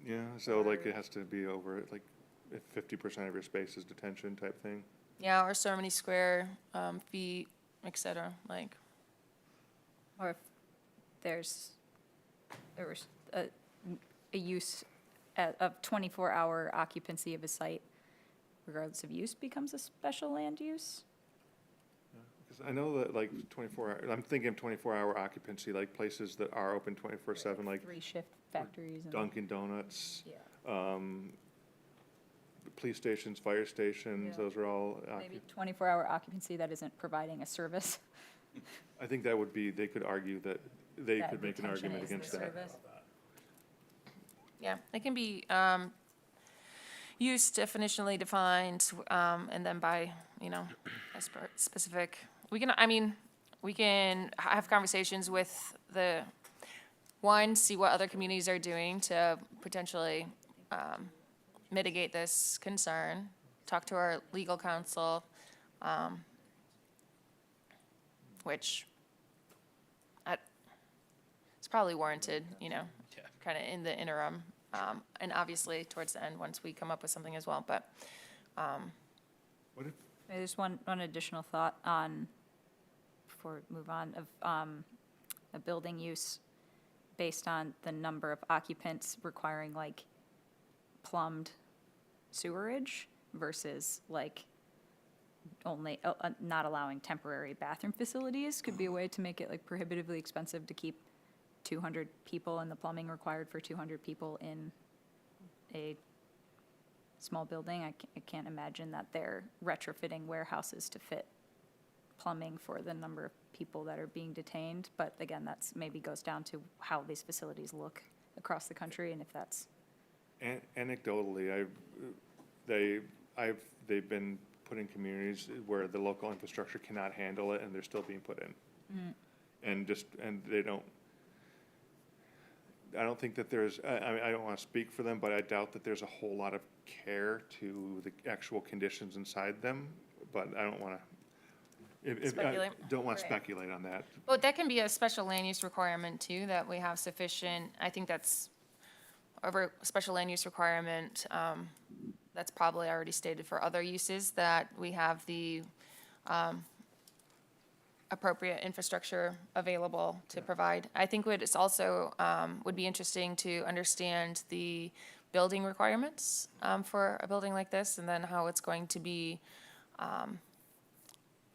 yeah, so like it has to be over, like, if 50% of your space is detention type thing. Yeah, or so many square feet, et cetera, like. Or if there was a use of 24-hour occupancy of a site, regardless of use, becomes a special land use? Because I know that like 24-hour, I'm thinking of 24-hour occupancy, like places that are open 24/7, like Three-shift factories and. Dunkin' Donuts, Yeah. police stations, fire stations, Yeah. those are all, Maybe 24-hour occupancy that isn't providing a service. I think that would be, they could argue that, they That could make an detention argument is the against that. service. Yeah, it can be use definitionally defined, and then by, a specific we can have conversations with see what other communities are doing to potentially mitigate this concern, talk to our legal counsel, which it's probably warranted, kind of in the interim. And obviously towards the end, once we come up with something as well, but, There's one additional thought on, before we move on, of a building use based on the number of occupants requiring like plumbed sewerage versus like only, not allowing temporary bathroom facilities could be a way to make it like prohibitively expensive to keep 200 people and the plumbing required for 200 people in a small building. I can't imagine that they're retrofitting warehouses to fit plumbing for the number of people that are being detained. But again, that's maybe goes down to how these facilities look across the country and if that's. Anecdotally, they've been put in communities where the local infrastructure cannot handle it and they're still being put in. And they don't, I don't think that there's, I don't want to speak for them, but I doubt that there's a whole lot of care to the actual conditions inside them, but I don't want to, Speculate. don't want to speculate on that. well, that can be a special land use requirement too, that we have sufficient, I think that's a special land use requirement, that's probably already stated for other uses, that we have the, appropriate infrastructure available to provide. I think it's also would be interesting to understand the building requirements for a building like this, and then how it's going to be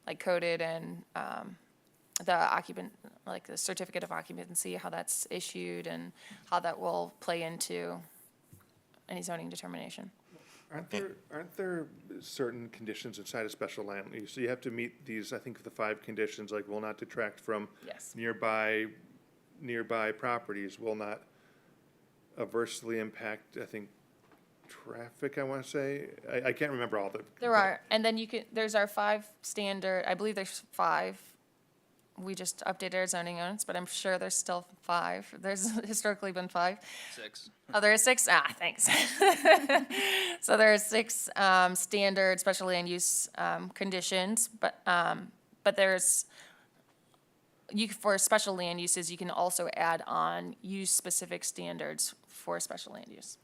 like coded, and the occupant, like the certificate of occupancy, how that's issued, and how that will play into any zoning determination. Aren't there certain conditions inside a special land use? So you have to meet these, I think, the 5 conditions, like will not detract from Yes. nearby properties, will not adversely impact, I think, traffic, I want to say. I can't remember all the. There are, and then there's our 5 standard, I believe there's 5. We just updated our zoning ordinance, but I'm sure there's still 5. There's historically been 5. 6. Oh, there are 6? Ah, thanks. So there are 6 standard special land use conditions, but there's, for special land uses, you can also add on use-specific standards for special land use.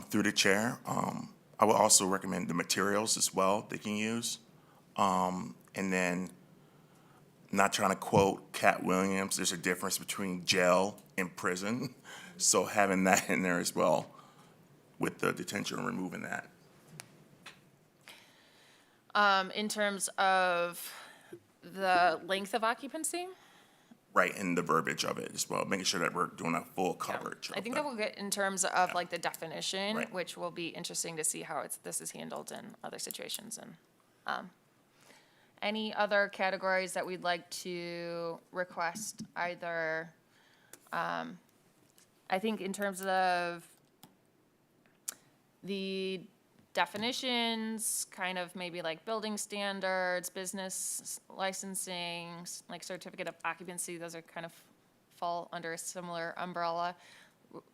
Through the chair, I would also recommend the materials as well they can use. And then, not trying to quote Cat Williams, there's a difference between jail and prison. So having that in there as well with the detention and removing that. In terms of the length of occupancy? Right, and the verbiage of it as well, making sure that we're doing a full coverage. I think that we'll get in terms of like the definition, Right. which will be interesting to see how this is handled in other situations. And any other categories that we'd like to request, either, I think in terms of the definitions, kind of maybe like building standards, business licensing, like certificate of occupancy, those are kind of fall under a similar umbrella.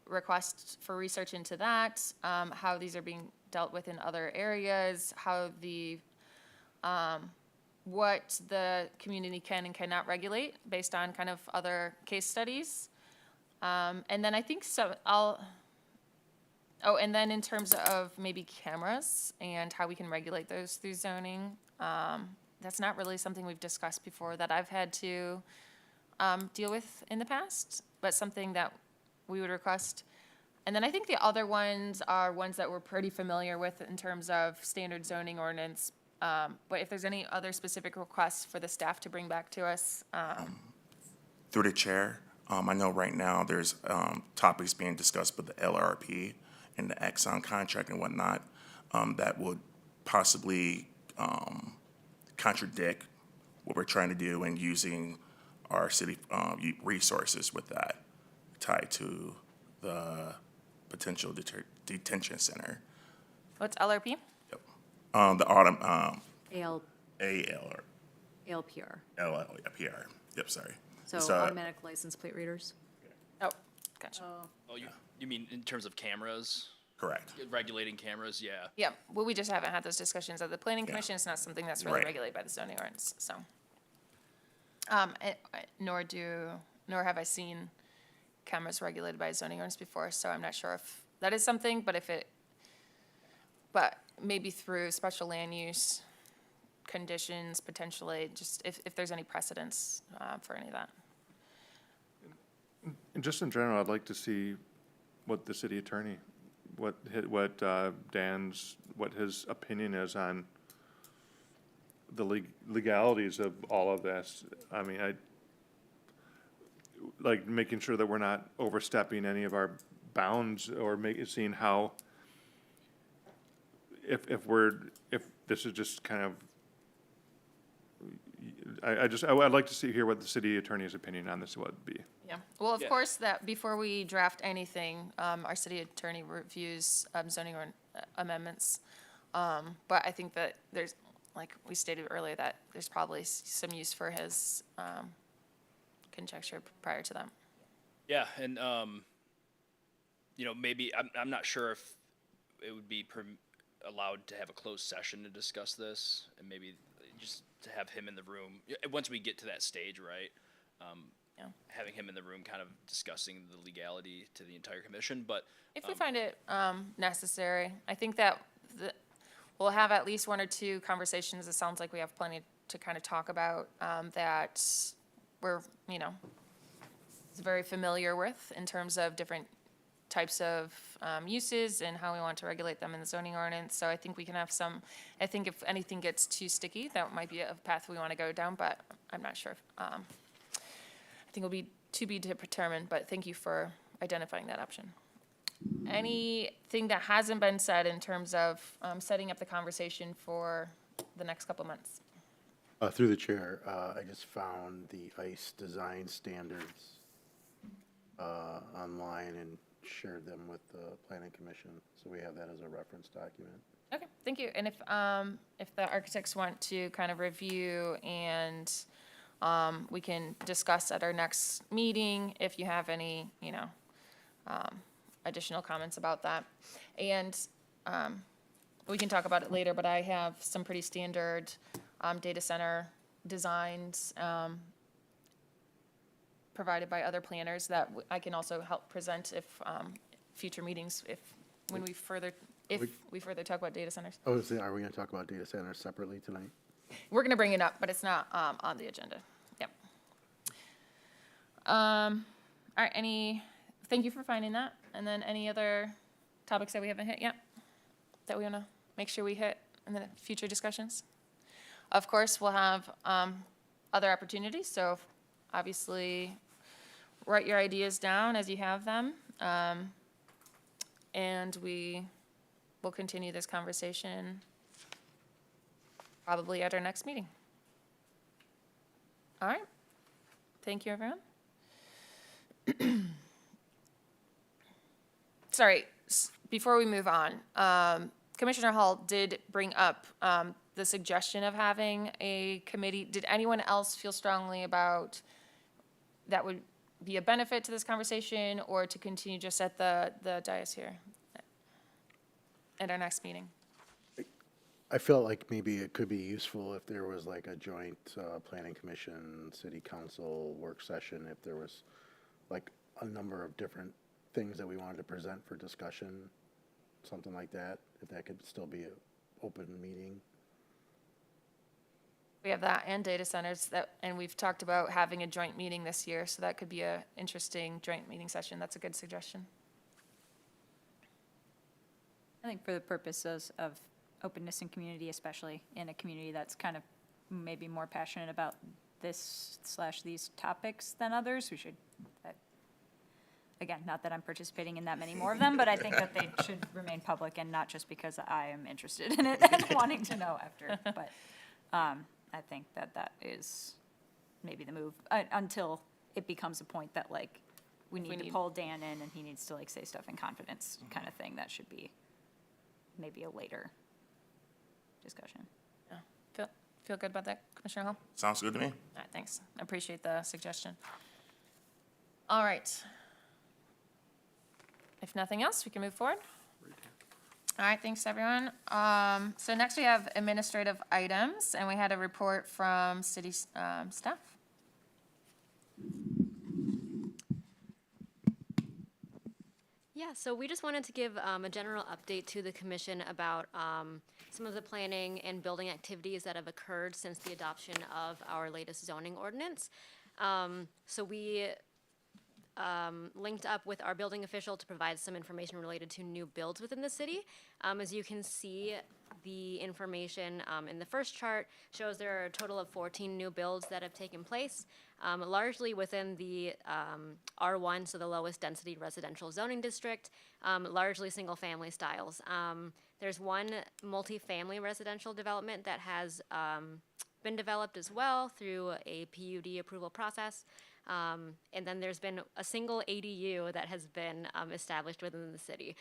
Requests for research into that, how these are being dealt with in other areas, how what the community can and cannot regulate based on kind of other case studies. And then I think and then in terms of maybe cameras and how we can regulate those through zoning, that's not really something we've discussed before that I've had to deal with in the past, but something that we would request. And then I think the other ones are ones that we're pretty familiar with in terms of standard zoning ordinance. But if there's any other specific requests for the staff to bring back to us. Through the chair, I know right now there's topics being discussed with the LRP and the Exxon contract and whatnot that would possibly contradict what we're trying to do and using our city resources with that tied to the potential detention center. What's LRP? Yep. The autumn, AL, ALR, ALPR, Oh, PR. Yep, sorry. so It's, automatic license plate readers. Oh, gotcha. Oh, you mean in terms of cameras, correct. regulating cameras? Yeah. Yeah, well, we just haven't had those discussions at the planning commission. It's not something that's really Right. regulated by the zoning ordinance, so. Nor have I seen cameras regulated by zoning ordinance before, so I'm not sure if that is something, but maybe through special land use conditions, potentially, just if there's any precedence, for any of that. And just in general, I'd like to see what the city attorney, what his opinion is on the legalities of all of this. I mean, like making sure that we're not overstepping any of our bounds or seeing how, if this is just kind of, I'd like to hear what the city attorney's opinion on this would be. Yeah, well, of Yeah. course, that before we draft anything, our city attorney reviews zoning amendments. But I think that there's, like we stated earlier, that there's probably some use for his conjecture prior to that. Yeah, and maybe I'm not sure if it would be allowed to have a closed session to discuss this, and maybe just to have him in the room once we get to that stage, right? Yeah. Having him in the room, kind of discussing the legality to the entire commission. But If we find it necessary, I think that we'll have at least one or two conversations. It sounds like we have plenty to kind of talk about that we're, very familiar with in terms of different types of uses and how we want to regulate them in the zoning ordinance. So I think we can have I think if anything gets too sticky, that might be a path we want to go down, but I'm not sure. I think it'll be to be determined, but thank you for identifying that option. Anything that hasn't been said in terms of setting up the conversation for the next couple months? Through the chair, I just found the ICE design standards online and shared them with the planning commission, so we have that as a reference document. Okay, thank you. And if the architects want to kind of review and we can discuss at our next meeting if you have any, additional comments about that. And we can talk about it later, but I have some pretty standard data center designs provided by other planners that I can also help present if future meetings, when we further talk about data centers. Oh, are we gonna talk about data centers separately tonight? We're gonna bring it up, but it's not on the agenda. Yep. All right, thank you for finding that. And then any other topics that we haven't hit yet that we wanna make sure we hit in the future discussions? Of course, we'll have other opportunities, so obviously write your ideas down as you have them. And we will continue this conversation probably at our next meeting. All right. Thank you, everyone. Sorry, before we move on, Commissioner Hall did bring up the suggestion of having a committee. Did anyone else feel strongly about that would be a benefit to this conversation, or to continue just at the dais here at our next meeting? I felt like maybe it could be useful if there was like a joint planning commission, city council work session, if there was like a number of different things that we wanted to present for discussion, something like that, if that could still be an open meeting. We have that and data centers and we've talked about having a joint meeting this year, so that could be a interesting joint meeting session. That's a good suggestion. I think for the purposes of openness and community, especially in a community that's kind of maybe more passionate about these topics than others, we should, again, not that I'm participating in that many more of them, but I think that they should remain public and not just because I am interested in it and wanting to know after. But I think that is maybe the move, until it becomes a point that like, we need to pull Dan in and he needs to like say stuff in confidence kind of thing. That should be maybe a later discussion. Yeah. Phil? Feel good about that, Commissioner Hall? Sounds good to me. All right, thanks. I appreciate the suggestion. All right. If nothing else, we can move forward. All right, thanks, everyone. So next we have administrative items, and we had a report from city staff. Yeah, so we just wanted to give a general update to the commission about some of the planning and building activities that have occurred since the adoption of our latest zoning ordinance. So we linked up with our building official to provide some information related to new builds within the city. As you can see, the information in the first chart shows there are a total of 14 new builds that have taken place, largely within the R1, so the lowest density residential zoning district, largely single-family styles. There's one multifamily residential development that has been developed as well through a PUD approval process. And then there's been a single ADU that has been established within the city.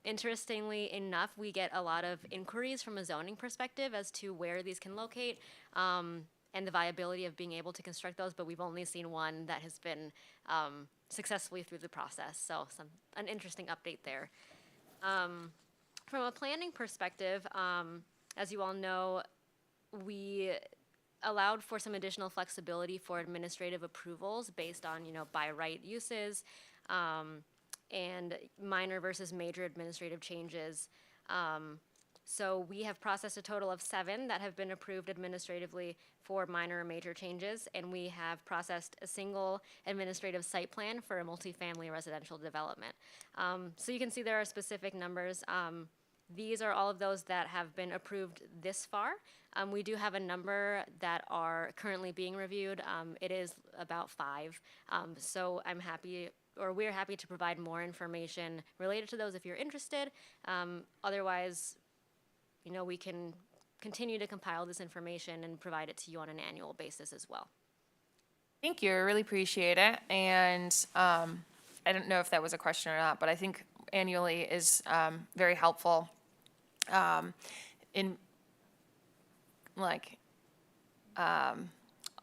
Interestingly enough, we get a lot of inquiries from a zoning perspective as to where these can locate and the viability of being able to construct those, but we've only seen one that has been successfully through the process. So an interesting update there. From a planning perspective, as you all know, we allowed for some additional flexibility for administrative approvals based on, by right uses, and minor versus major administrative changes. So we have processed a total of 7 that have been approved administratively for minor or major changes, and we have processed a single administrative site plan for a multifamily residential development. So you can see there are specific numbers. These are all of those that have been approved this far. We do have a number that are currently being reviewed. It is about 5. So we're happy to provide more information related to those if you're interested. Otherwise, we can continue to compile this information and provide it to you on an annual basis as well. Thank you, I really appreciate it. And I don't know if that was a question or not, but I think annually is very helpful in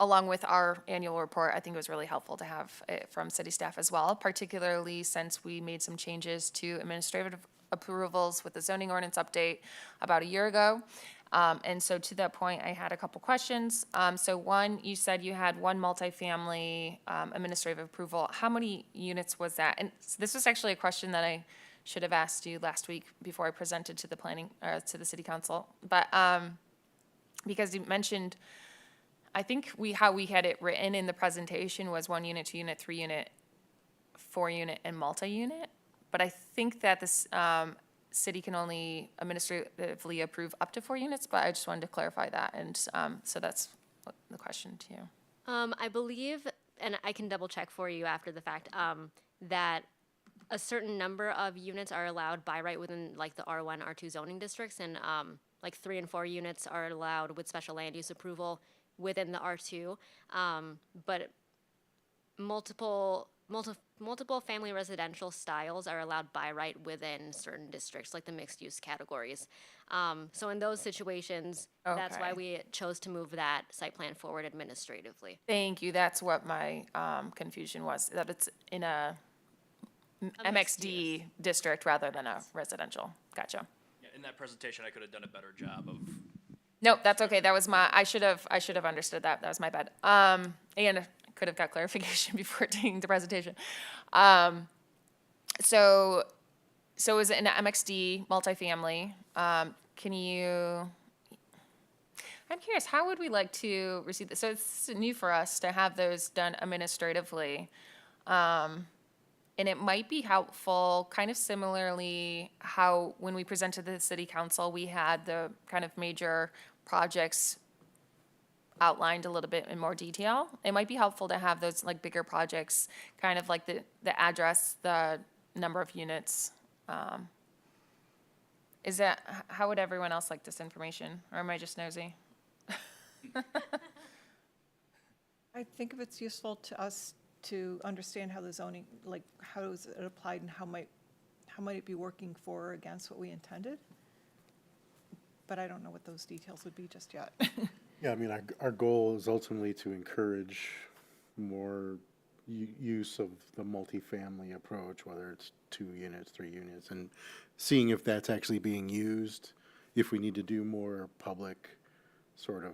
along with our annual report. I think it was really helpful to have it from city staff as well, particularly since we made some changes to administrative approvals with the zoning ordinance update about a year ago. And so to that point, I had a couple questions. So one, you said you had one multifamily administrative approval. How many units was that? And this was actually a question that I should have asked you last week before I presented to the to the city council. But because you mentioned, I think how we had it written in the presentation was 1 unit, 2 unit, 3 unit, 4 unit, and multi-unit. But I think that this city can only administratively approve up to 4 units, but I just wanted to clarify that. And so that's the question to you. I believe, and I can double check for you after the fact, that a certain number of units are allowed by right within the R1, R2 zoning districts, and 3 and 4 units are allowed with special land use approval within the R2. But multiple family residential styles are allowed by right within certain districts, like the mixed use categories. So in those situations, that's why Okay. we chose to move that site plan forward administratively. Thank you. That's what my confusion was, that it's in a MXD district rather than a residential. Gotcha. Yeah, in that presentation, I could have done a better job of. Nope, that's okay. That was I should have understood that. That was my bad. And I could have got clarification before doing the presentation. So is it an MXD multifamily? I'm curious, how would we like to receive this? So it's new for us to have those done administratively. And it might be helpful, kind of similarly, how when we presented to the city council, we had the kind of major projects outlined a little bit in more detail. It might be helpful to have those bigger projects, kind of like the address, the number of units. How would everyone else like this information, or am I just nosy? I think if it's useful to us to understand how the zoning, how is it applied and how might it be working for or against what we intended. But I don't know what those details would be just yet. Yeah, I mean, our goal is ultimately to encourage more use of the multifamily approach, whether it's 2 units, 3 units, and seeing if that's actually being used, if we need to do more public sort of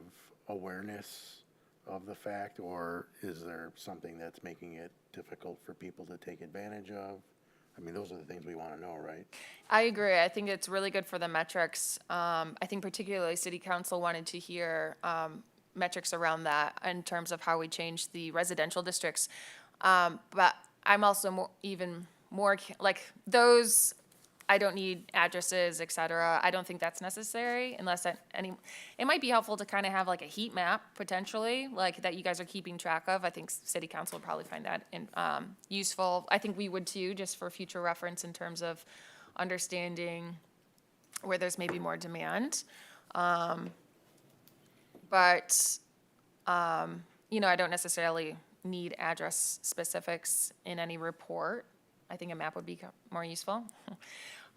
awareness of the fact, or is there something that's making it difficult for people to take advantage of? I mean, those are the things we want to know, right? I agree. I think it's really good for the metrics. I think particularly City Council wanted to hear metrics around that in terms of how we change the residential districts. But I'm also even more, like, those, I don't need addresses, et cetera. I don't think that's necessary unless it might be helpful to kind of have like a heat map potentially, like that you guys are keeping track of. I think City Council would probably find that useful. I think we would too, just for future reference in terms of understanding where there's maybe more demand. But I don't necessarily need address specifics in any report. I think a map would be more useful.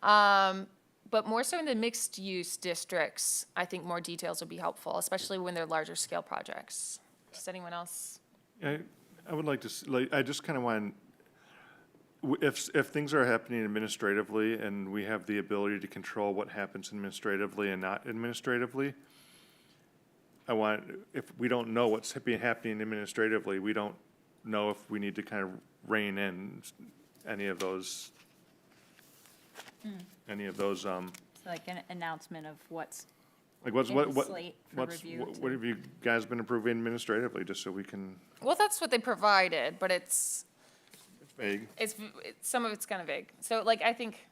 But more so in the mixed-use districts, I think more details would be helpful, especially when they're larger scale projects. Does anyone else? I would like to, I just kind of want, if things are happening administratively and we have the ability to control what happens administratively and not administratively, if we don't know what's happening administratively, we don't know if we need to kind of rein in any of those, So like an announcement of what's like what's, in what, the slate for review. what have you guys been approving administratively, just so we can, Well, that's what they provided, but it's vague? some of it's kind of vague. So like, I think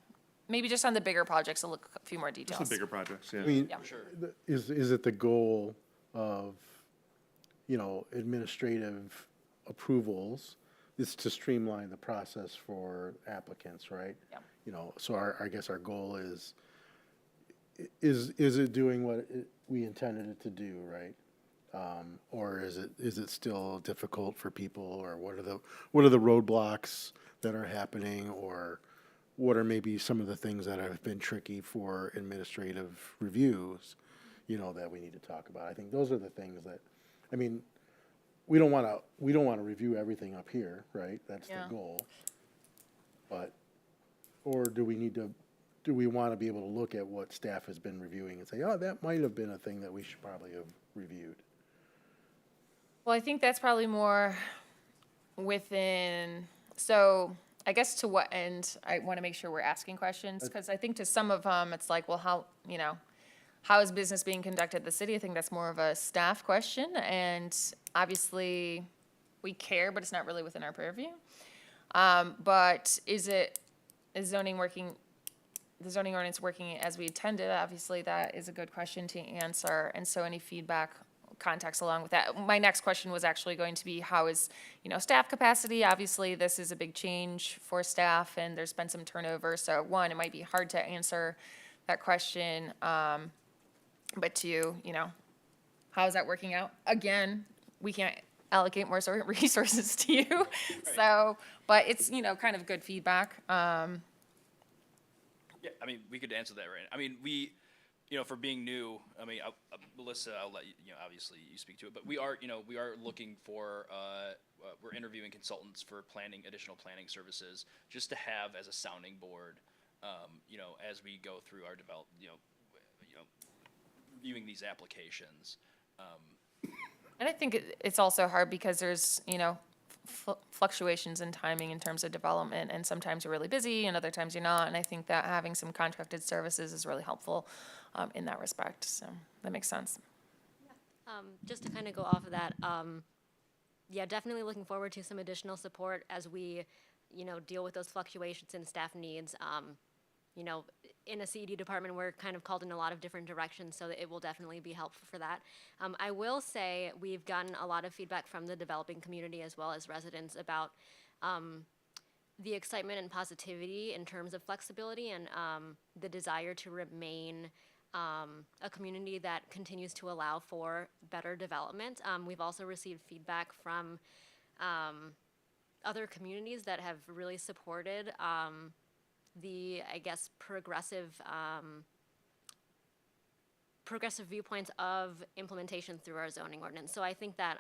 maybe just on the bigger projects, I'll look a few more details. Just the bigger projects, yeah. I mean, Yeah. is it the goal of, administrative approvals is to streamline the process for applicants, right? Yeah. So I guess our goal is it doing what we intended it to do, right? Or is it still difficult for people, or what are the roadblocks that are happening, or what are maybe some of the things that have been tricky for administrative reviews, that we need to talk about? I think those are the things that, I mean, we don't want to review everything up here, right? That's the Yeah. goal. But, or do we want to be able to look at what staff has been reviewing and say, oh, that might have been a thing that we should probably have reviewed? Well, I think that's probably more so I guess to what end, I want to make sure we're asking questions, because I think to some of them, it's like, well, how is business being conducted at the city? I think that's more of a staff question, and obviously, we care, but it's not really within our purview. But the zoning ordinance working as we intended? Obviously, that is a good question to answer, and so any feedback, context along with that. My next question was actually going to be, how is, staff capacity? Obviously, this is a big change for staff, and there's been some turnover, so one, it might be hard to answer that question, but two, how is that working out? Again, we can't allocate more resources to you, so, but it's, kind of good feedback. Yeah, I mean, we could answer that right now. I mean, for being new, I mean, Melissa, I'll let you, obviously you speak to it, but we are looking for, we're interviewing consultants for additional planning services, just to have as a sounding board, as we go through our reviewing these applications. And I think it's also hard because there's, fluctuations in timing in terms of development, and sometimes you're really busy and other times you're not, and I think that having some contracted services is really helpful in that respect, so that makes sense. Just to kind of go off of that, yeah, definitely looking forward to some additional support as we, deal with those fluctuations in staff needs. In a CED department, we're kind of called in a lot of different directions, so it will definitely be helpful for that. I will say we've gotten a lot of feedback from the developing community as well as residents about the excitement and positivity in terms of flexibility and the desire to remain a community that continues to allow for better development. We've also received feedback from other communities that have really supported progressive viewpoints of implementation through our zoning ordinance. So I think that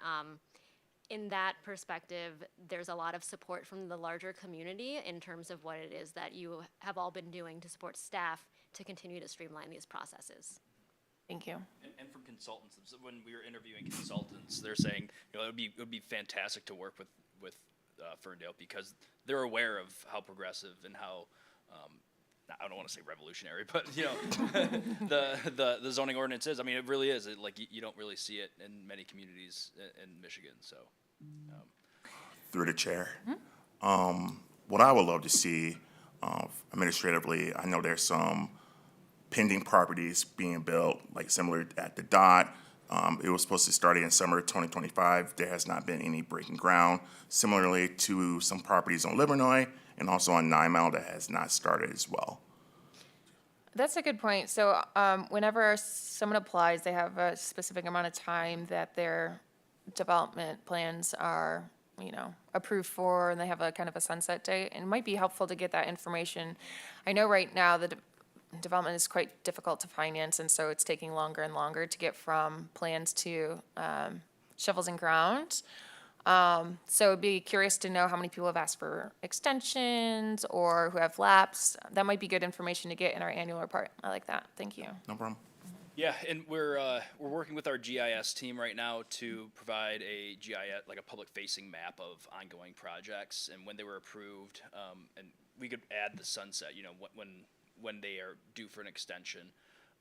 in that perspective, there's a lot of support from the larger community in terms of what it is that you have all been doing to support staff to continue to streamline these processes. Thank you. And from consultants, so when we were interviewing consultants, they're saying, you know, it would be fantastic to work with Ferndale because they're aware of how progressive and how, I don't want to say revolutionary, but you know, the zoning ordinance is. I mean, it really is. You don't really see it in many communities in Michigan. So, Through the chair. What I would love to see administratively, I know there's some pending properties being built, like similar at the dot. It was supposed to start in summer 2025. There has not been any breaking ground. Similarly to some properties on Livernois and also on 9 Mile that has not started as well. That's a good point. So whenever someone applies, they have a specific amount of time that their development plans are, you know, approved for, and they have a kind of a sunset date. And it might be helpful to get that information. I know right now the development is quite difficult to finance, and so it's taking longer and longer to get from plans to shovels in ground. So I'd be curious to know how many people have asked for extensions or who have lapsed. That might be good information to get in our annual report. I like that. Thank you. No problem. yeah, and we're working with our GIS team right now to provide a GIS, like a public-facing map of ongoing projects and when they were approved, and we could add the sunset, you know, when they are due for an extension.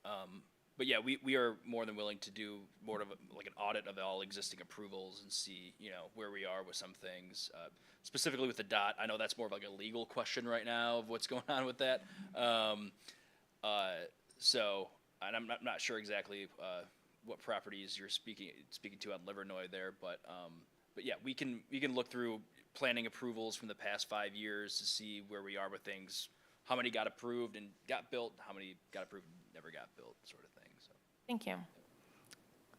But yeah, we are more than willing to do more of like an audit of all existing approvals and see, you know, where we are with some things. Specifically with the dot, I know that's more of like a legal question right now of what's going on with that. So, and I'm not sure exactly what properties you're speaking to on Livernois there, but yeah, we can look through planning approvals from the past 5 years to see where we are with things. How many got approved and got built? How many got approved and never got built, sort of thing. So. Thank you.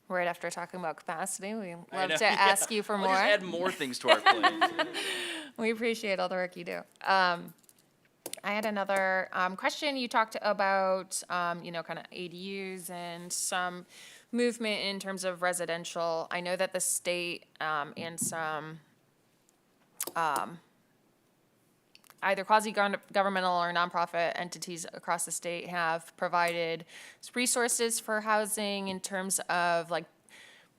Right after talking about capacity, we I love know, to yeah. ask you for I'll more. just add more things to our plate. We appreciate all the work you do. I had another question. You talked about, you know, kind of ADUs and some movement in terms of residential. I know that the state and some either quasi-governmental or nonprofit entities across the state have provided resources for housing in terms of like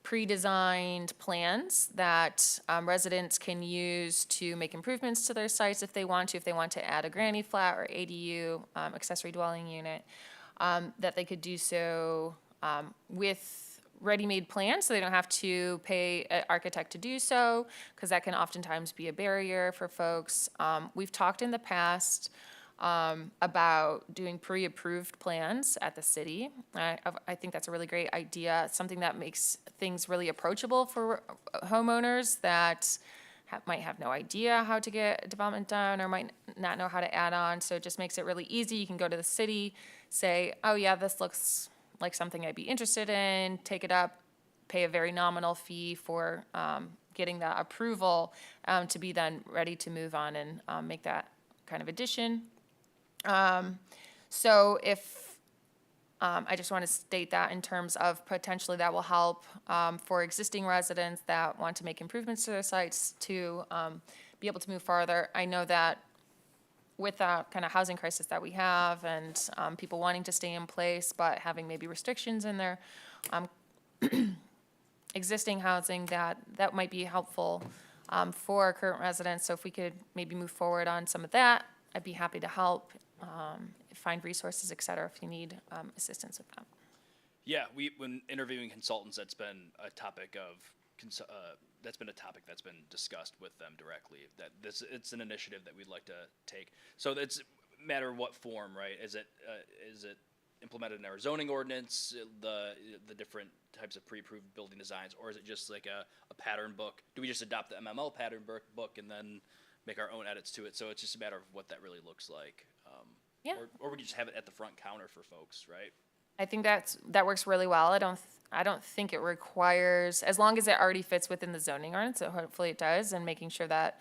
pre-designed plans that residents can use to make improvements to their sites if they want to add a granny flat or ADU, accessory dwelling unit, that they could do so with ready-made plans, so they don't have to pay an architect to do so, because that can oftentimes be a barrier for folks. We've talked in the past about doing pre-approved plans at the city. I think that's a really great idea. It's something that makes things really approachable for homeowners that might have no idea how to get development done or might not know how to add on. So it just makes it really easy. You can go to the city, say, oh yeah, this looks like something I'd be interested in, take it up, pay a very nominal fee for getting the approval to be then ready to move on and make that kind of addition. So if, I just want to state that in terms of potentially that will help for existing residents that want to make improvements to their sites to be able to move farther. I know that with that kind of housing crisis that we have and people wanting to stay in place but having maybe restrictions in their existing housing, that might be helpful for our current residents. So if we could maybe move forward on some of that, I'd be happy to help, find resources, et cetera, if you need assistance with that. Yeah, when interviewing consultants, that's been a topic that's been discussed with them directly. It's an initiative that we'd like to take. So it's a matter of what form, right? Is it implemented in our zoning ordinance, the different types of pre-approved building designs, or is it just like a pattern book? Do we just adopt the MML pattern book and then make our own edits to it? So it's just a matter of what that really looks like. Yeah. Or we just have it at the front counter for folks, right? I think that works really well. I don't think it requires, as long as it already fits within the zoning ordinance, so hopefully it does, and making sure that,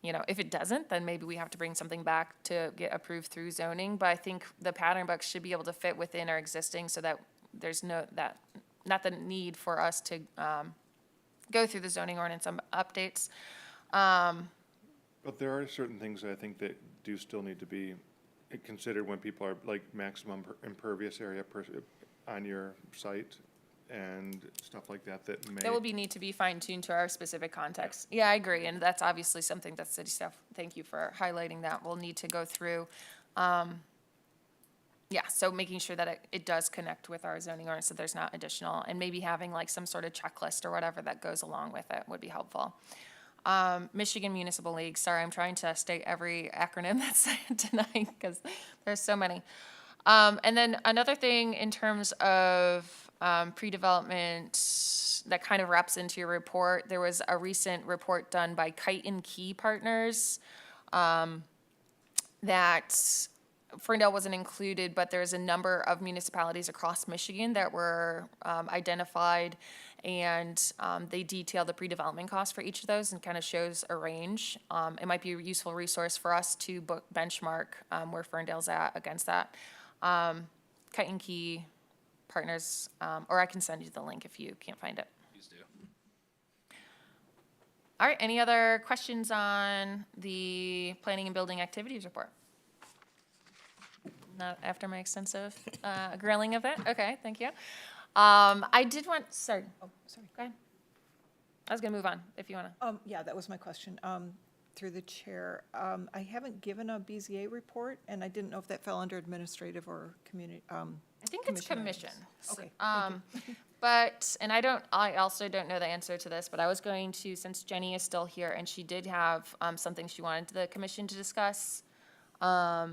you know, if it doesn't, then maybe we have to bring something back to get approved through zoning. But I think the pattern books should be able to fit within our existing so that there's not the need for us to go through the zoning ordinance updates. But there are certain things I think that do still need to be considered when people are like maximum impervious area on your site and stuff like that that may. That will need to be fine-tuned to our specific context. Yeah, I agree, and that's obviously something that city staff, thank you for highlighting that, we'll need to go through. Yeah, so making sure that it does connect with our zoning ordinance, so there's not additional, and maybe having like some sort of checklist or whatever that goes along with it would be helpful. Michigan Municipal League, sorry, I'm trying to state every acronym that's said tonight, because there's so many. And then another thing in terms of pre-development that kind of wraps into your report, there was a recent report done by Kite and Key Partners that Ferndale wasn't included, but there's a number of municipalities across Michigan that were identified, and they detail the pre-development costs for each of those and kind of shows a range. It might be a useful resource for us to benchmark where Ferndale's at against that. Kite and Key Partners, or I can send you the link if you can't find it. Please do. All right, any other questions on the planning and building activities report? Not after my extensive grilling of it? Okay, thank you. I did want, sorry, Oh, sorry. go ahead. I was gonna move on, if you wanna. Yeah, that was my question. Through the chair, I haven't given a BZA report, and I didn't know if that fell under administrative or community. I think it's commission. Okay, But, and I also don't know the answer to this, but I was going to, since Jenny is still here, and she did have something she wanted the commission to discuss. I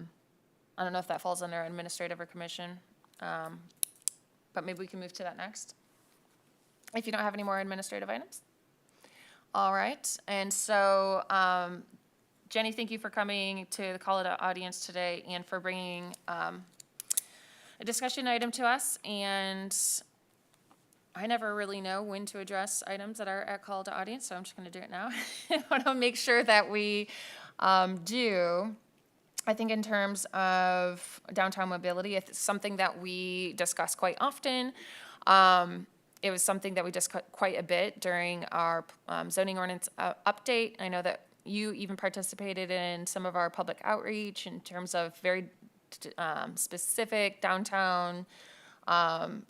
don't know if that falls under administrative or commission, but maybe we can move to that next. If you don't have any more administrative items. All right, and so, Jenny, thank you for coming to the Call It audience today and for bringing a discussion item to us. And I never really know when to address items that are at Call to Audience, so I'm just gonna do it now. I wanna make sure that we do. I think in terms of downtown mobility, it's something that we discuss quite often. It was something that we discussed quite a bit during our zoning ordinance update. I know that you even participated in some of our public outreach in terms of very specific downtown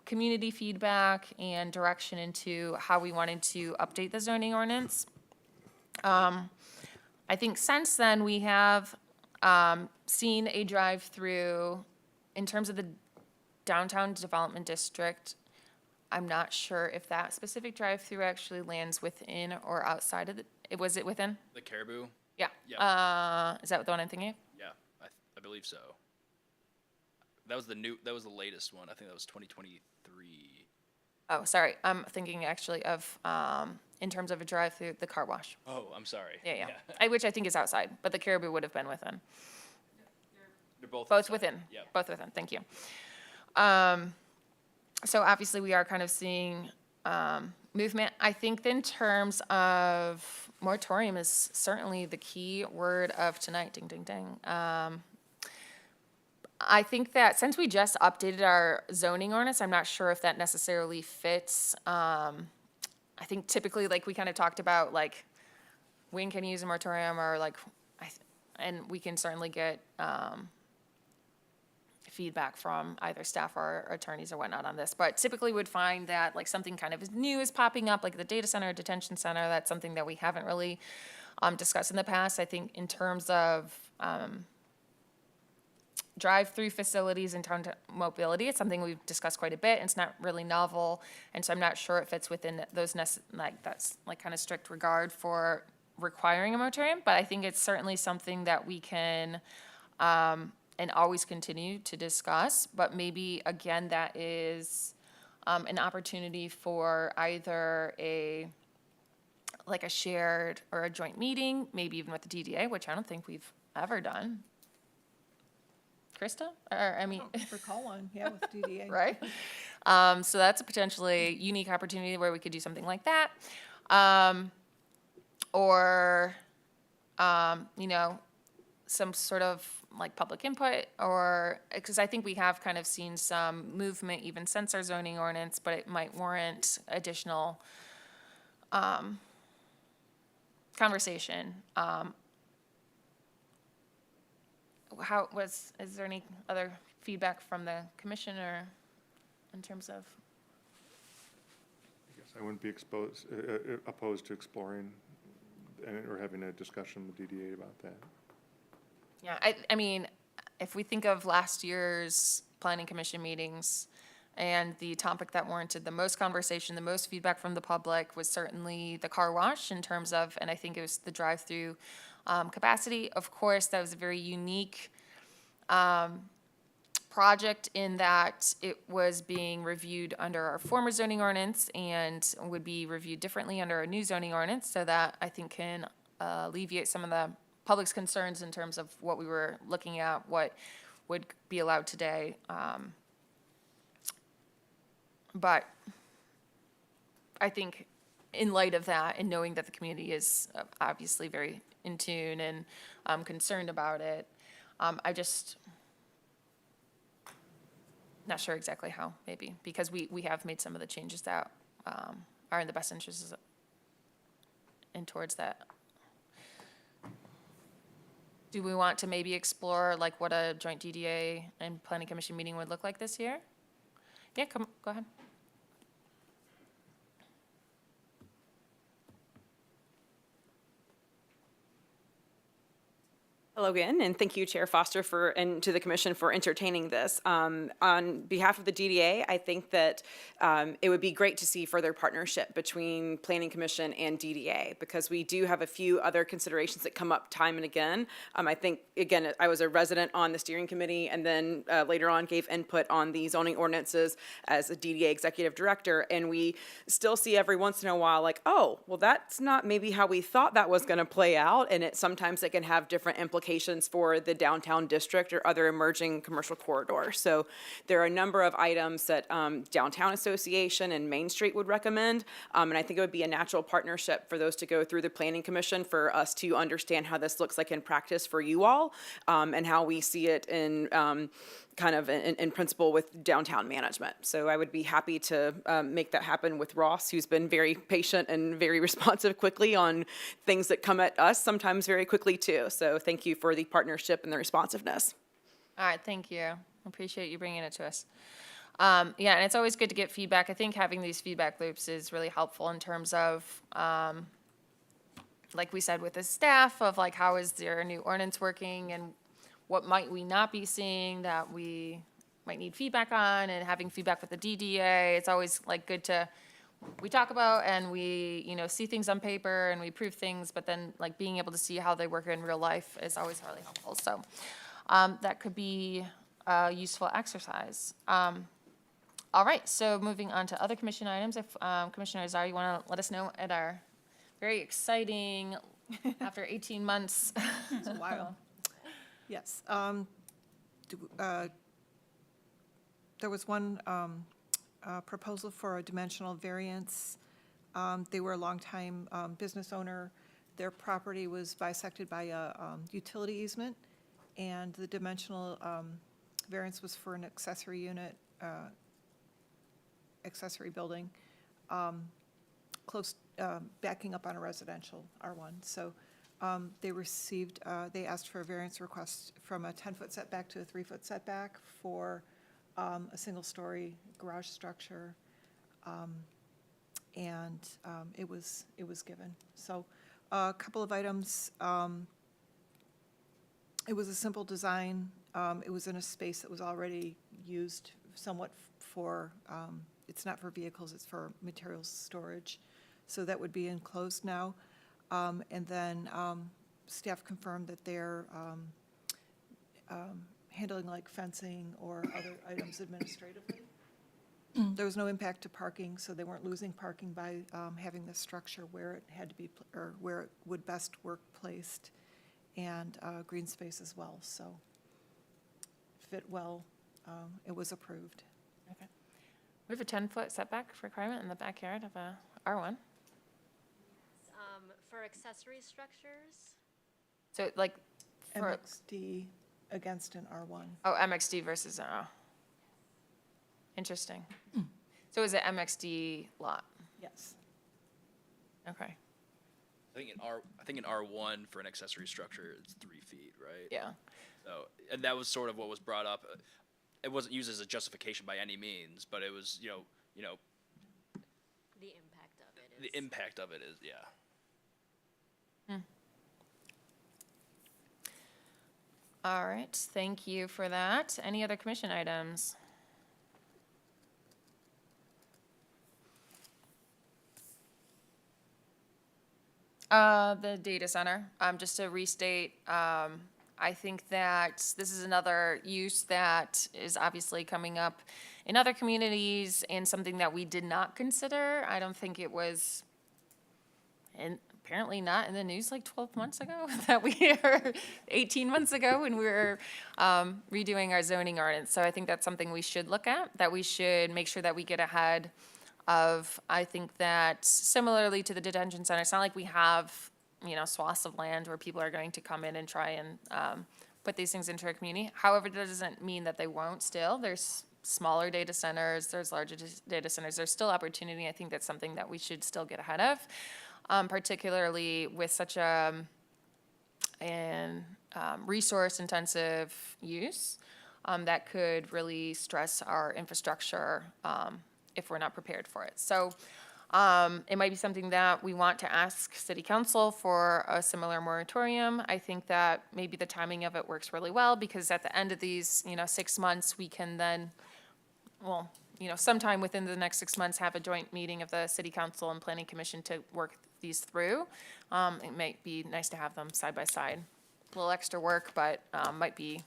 community feedback and direction into how we wanted to update the zoning ordinance. I think since then we have seen a drive-through in terms of the downtown development district. I'm not sure if that specific drive-through actually lands within or outside of was it within? The Caribou? Yeah. Yeah. Is that the one I'm thinking of? Yeah, I believe so. That was the latest one. I think that was 2023. Oh, sorry. I'm thinking actually of, in terms of a drive-through, the car wash. Oh, I'm sorry. Yeah. Which I think is outside, but the Caribou would have been within. They're both Both inside. within. Yeah. Both within. Thank you. So obviously we are kind of seeing movement. I think in terms of moratorium is certainly the key word of tonight. Ding, ding, ding. I think that since we just updated our zoning ordinance, I'm not sure if that necessarily fits. I think typically, like we kind of talked about, like when can you use a moratorium, or like, and we can certainly get feedback from either staff or attorneys or whatnot on this. But typically would find that like something kind of new is popping up, like the data center, detention center. That's something that we haven't really discussed in the past. I think in terms of drive-through facilities and town mobility, it's something we've discussed quite a bit, and it's not really novel, and so I'm not sure it fits within those that's like kind of strict regard for requiring a moratorium, but I think it's certainly something that we can and always continue to discuss, but maybe again that is an opportunity for either a shared or a joint meeting, maybe even with the DDA, which I don't think we've ever done. Krista? Or, I mean, Recall one, yeah, with DDA. right? So that's a potentially unique opportunity where we could do something like that. Or, some sort of like public input, or, because I think we have kind of seen some movement even since our zoning ordinance, but it might warrant additional conversation. Is there any other feedback from the commission or in terms of? I guess I wouldn't be opposed to exploring or having a discussion with DDA about that. Yeah, I mean, if we think of last year's planning commission meetings, and the topic that warranted the most conversation, the most feedback from the public was certainly the car wash in terms of, and I think it was the drive-through capacity. Of course, that was a very unique project in that it was being reviewed under our former zoning ordinance and would be reviewed differently under our new zoning ordinance, so that I think can alleviate some of the public's concerns in terms of what we were looking at, what would be allowed today. But I think in light of that, and knowing that the community is obviously very in tune and concerned about it, I just not sure exactly how, maybe, because we have made some of the changes that are in the best interests and towards that. Do we want to maybe explore like what a joint DDA and planning commission meeting would look like this year? Yeah, go ahead. Hello again, and thank you, Chair Foster, and to the Commission for entertaining this. On behalf of the DDA, I think that it would be great to see further partnership between Planning Commission and DDA, because we do have a few other considerations that come up time and again. I think, again, I was a resident on the steering committee, and then later on gave input on the zoning ordinances as a DDA executive director, and we still see every once in a while like, oh, well, that's not maybe how we thought that was going to play out, and sometimes it can have different implications for the downtown district or other emerging commercial corridors. So there are a number of items that Downtown Association and Main Street would recommend, and I think it would be a natural partnership for those to go through the Planning Commission for us to understand how this looks like in practice for you all, and how we see it in kind of in principle with downtown management. So I would be happy to make that happen with Ross, who's been very patient and very responsive quickly on things that come at us, sometimes very quickly too. So thank you for the partnership and the responsiveness. All right, thank you. Appreciate you bringing it to us. Yeah, and it's always good to get feedback. I think having these feedback loops is really helpful in terms of, like we said with the staff, of like how is their new ordinance working and what might we not be seeing that we might need feedback on, and having feedback with the DDA. It's always like good to, we talk about and we, see things on paper and we prove things, but then like being able to see how they work in real life is always really helpful. So that could be a useful exercise. All right, so moving on to other commission items. If Commissioner Azar, you want to let us know at our very exciting, after 18 months. It's a while. Yes. There was one proposal for a dimensional variance. They were a longtime business owner. Their property was bisected by a utility easement, and the dimensional variance was for an accessory unit, accessory building, close, backing up on a residential R1. So they asked for a variance request from a 10-foot setback to a 3-foot setback for a single-story garage structure, and it was given. So a couple of items. It was a simple design. It was in a space that was already used somewhat for, it's not for vehicles, it's for materials storage. So that would be enclosed now. And then staff confirmed that they're handling like fencing or other items administratively. There was no impact to parking, so they weren't losing parking by having the structure where it had to be, or where it would best work placed, and green space as well. So fit well. It was approved. Okay. We have a 10-foot setback requirement in the backyard of a R1. For accessory structures, So like for MXD. against an R1. Oh, MXD versus, interesting. So is it MXD lot? Yes. Okay, I think in R1 for an accessory structure, it's 3 feet, right? yeah. So, and that was sort of what was brought up. It wasn't used as a justification by any means, but it was, you know, The impact of it is. the impact of it is, yeah. All right, thank you for that. Any other commission items? The data center, just to restate, I think that this is another use that is obviously coming up in other communities and something that we did not consider. I don't think it was, and apparently not in the news like 12 months ago, that we were 18 months ago when we were redoing our zoning ordinance. So I think that's something we should look at, that we should make sure that we get ahead of. I think that similarly to the detention center, it's not like we have, swaths of land where people are going to come in and try and put these things into our community. However, that doesn't mean that they won't still. There's smaller data centers, there's larger data centers, there's still opportunity. I think that's something that we should still get ahead of, particularly with such an resource-intensive use that could really stress our infrastructure if we're not prepared for it. So it might be something that we want to ask City Council for a similar moratorium. I think that maybe the timing of it works really well because at the end of these, 6 months, we can then, sometime within the next 6 months, have a joint meeting of the City Council and Planning Commission to work these through. It might be nice to have them side by side. A little extra work, but might be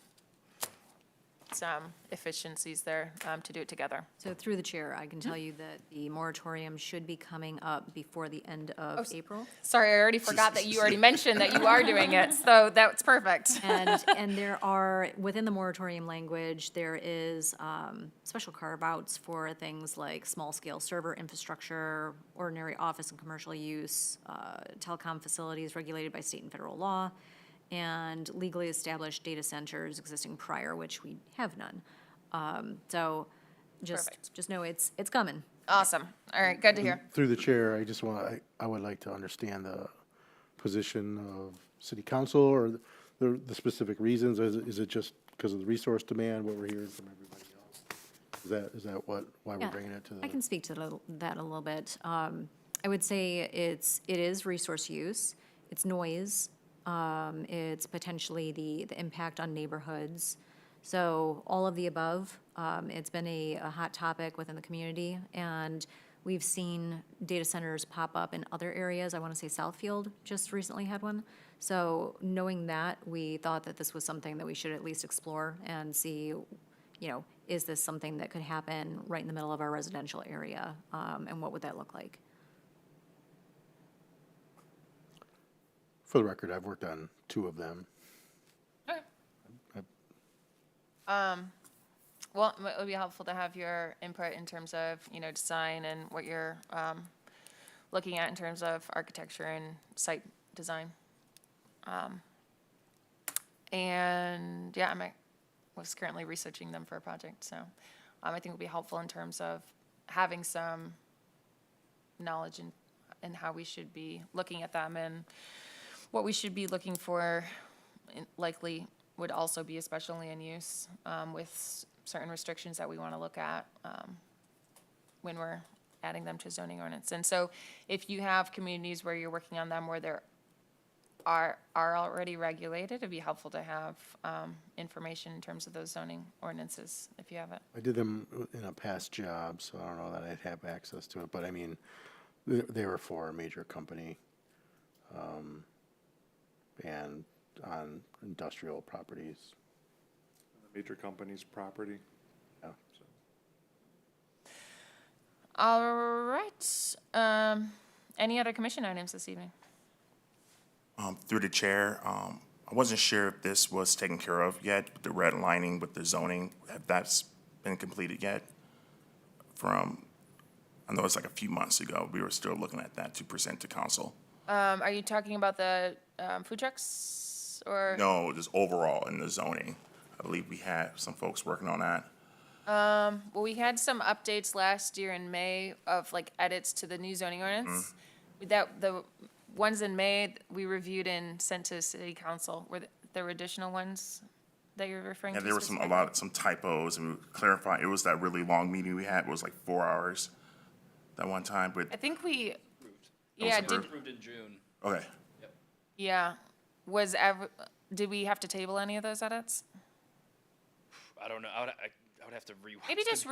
some efficiencies there to do it together. So through the chair, I can tell you that the moratorium should be coming up before the end of April. Sorry, I already forgot that you already mentioned that you are doing it, so that's perfect. And there are, within the moratorium language, there is special carve-outs for things like small-scale server infrastructure, ordinary office and commercial use, telecom facilities regulated by state and federal law, and legally established data centers existing prior, which we have none. So Perfect. just know it's coming. Awesome. All right, good to hear. Through the chair, I would like to understand the position of city council or the specific reasons. Is it just because of the resource demand, what we're hearing from everybody else? Is that why we're Yeah, bringing it to the? I can speak to that a little bit. I would say it is resource use, it's noise, it's potentially the impact on neighborhoods. So all of the above, it's been a hot topic within the community, and we've seen data centers pop up in other areas. I want to say Southfield just recently had one. So knowing that, we thought that this was something that we should at least explore and see, is this something that could happen right in the middle of our residential area, and what would that look like? For the record, I've worked on 2 of them. Okay. Well, it would be helpful to have your input in terms of, design and what you're looking at in terms of architecture and site design. And yeah, was currently researching them for a project, so I think it would be helpful in terms of having some knowledge in how we should be looking at them and what we should be looking for. Likely would also be a special land use with certain restrictions that we want to look at when we're adding them to zoning ordinance. And so if you have communities where you're working on them where there are already regulated, it'd be helpful to have information in terms of those zoning ordinances, if you have it. I did them in a past job, so I don't know that I'd have access to it, but I mean, they were for a major company, and on industrial properties. Major company's property. Yeah. All right. Any other commission items this evening? Through the chair, I wasn't sure if this was taken care of yet, the redlining with the zoning, if that's been completed yet? I know it's like a few months ago, we were still looking at that to present to council. Are you talking about the food trucks or? No, just overall in the zoning. I believe we had some folks working on that. Well, we had some updates last year in May of like edits to the new zoning ordinance. That, the ones in May, we reviewed and sent to city council. There were additional ones that you're referring Yeah, to there were some specifically? some typos, and we clarified. It was that really long meeting we had. It was like 4 hours that one time. But I think we, was yeah, approved. Approved in June. okay, yeah. Did we have to table any of those edits? I don't know. I would have to rewatch. Maybe the just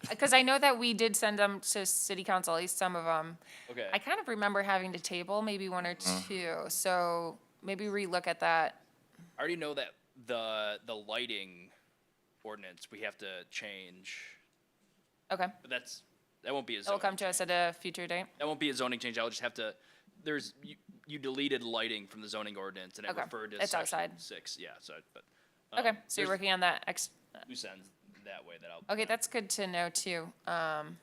because I know that we did send them to city council, at least some of them. Okay. I kind of remember having to table maybe one or two, so maybe relook at that. I already know that the lighting ordinance we have to change, Okay, but that won't be a it'll zoning. come to us at a future date. That won't be a zoning change. I'll just have to. You deleted lighting from the zoning ordinance and it Okay. referred to It's section outside. 6. Yeah. So, but Okay, so you're there's working on that loose ends that way that I'll. okay, that's good to know too. I'll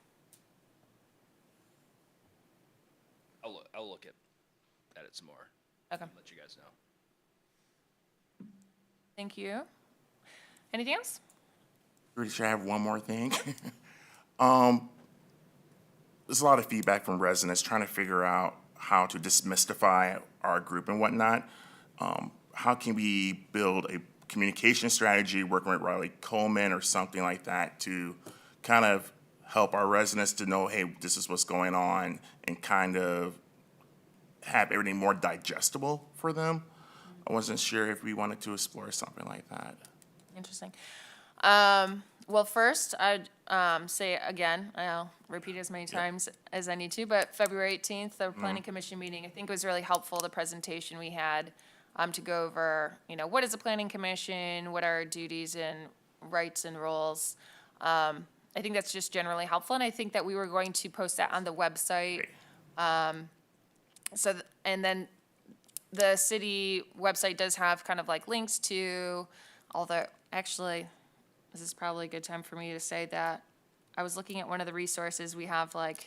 look at it some more. Okay, Let you guys know. thank you. Anything else? pretty sure I have one more thing. There's a lot of feedback from residents trying to figure out how to demystify our group and whatnot. How can we build a communication strategy working with Riley Coleman or something like that to kind of help our residents to know, hey, this is what's going on, and kind of have everything more digestible for them? I wasn't sure if we wanted to explore something like that. Interesting. Well, first, I'd say again, I'll repeat as many times as I need to, but February 18th, the Planning Commission meeting, I think was really helpful, the presentation we had, to go over, what is a Planning Commission, what are our duties and rights and roles. I think that's just generally helpful, and I think that we were going to post that on the website. And then the city website does have kind of like links to all the, actually, this is probably a good time for me to say that I was looking at one of the resources we have, like,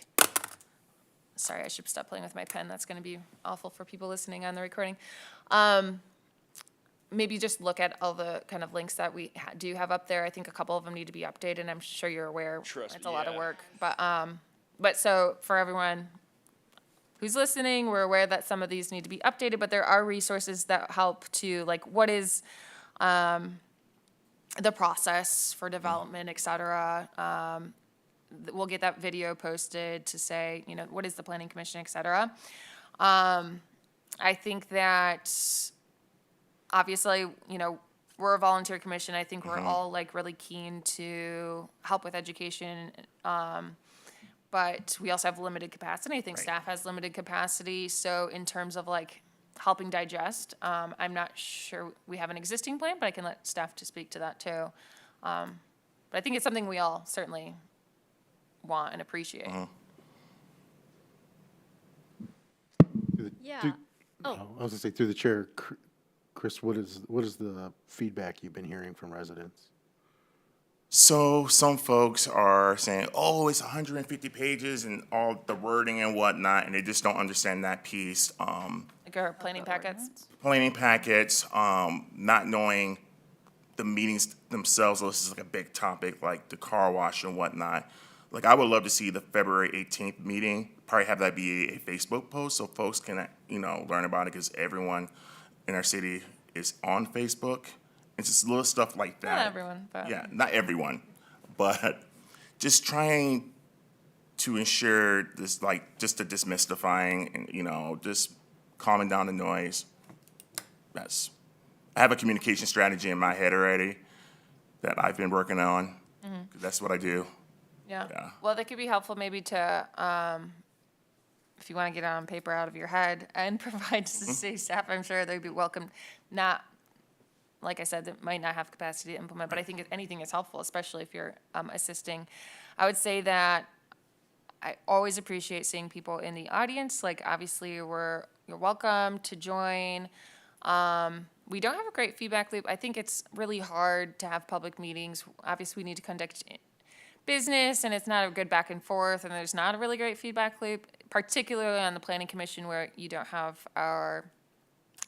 sorry, I should stop playing with my pen. That's going to be awful for people listening on the recording. Maybe just look at all the kind of links that we do have up there. I think a couple of them need to be updated, and I'm sure you're aware. Trust it's me, a lot of yeah. work. But so for everyone who's listening, we're aware that some of these need to be updated, but there are resources that help to, like, what is the process for development, et cetera. We'll get that video posted to say, what is the Planning Commission, et cetera. I think that obviously, we're a volunteer commission. I think we're all like really keen to help with education. But we also have limited capacity. I think staff has limited capacity. So in terms of like helping digest, I'm not sure we have an existing plan, but I can let staff to speak to that too. But I think it's something we all certainly want and appreciate. Yeah. I was gonna say, through the chair, Chris, what is the feedback you've been hearing from residents? So some folks are saying, oh, it's 150 pages and all the wording and whatnot, and they just don't understand that piece. Like our planning packets. Planning packets, not knowing the meetings themselves. So this is like a big topic, like the car wash and whatnot. Like, I would love to see the February 18th meeting, probably have that be a Facebook post so folks can, learn about it, because everyone in our city is on Facebook. It's just little stuff like that. Not everyone, but. Yeah, not everyone, but just trying to ensure this, like, just the demystifying and, just calming down the noise. I have a communication strategy in my head already that I've been working on. 'Cause that's what I do. Yeah. Yeah. Well, that could be helpful maybe to, if you want to get it on paper out of your head and provide to the city staff, I'm sure they'd be welcome. Not, like I said, that might not have capacity to implement, but I think if anything is helpful, especially if you're assisting. I would say that I always appreciate seeing people in the audience. Like, obviously, you're welcome to join. We don't have a great feedback loop. I think it's really hard to have public meetings. Obviously, we need to conduct business, and it's not a good back and forth, and there's not a really great feedback loop, particularly on the Planning Commission where you don't have our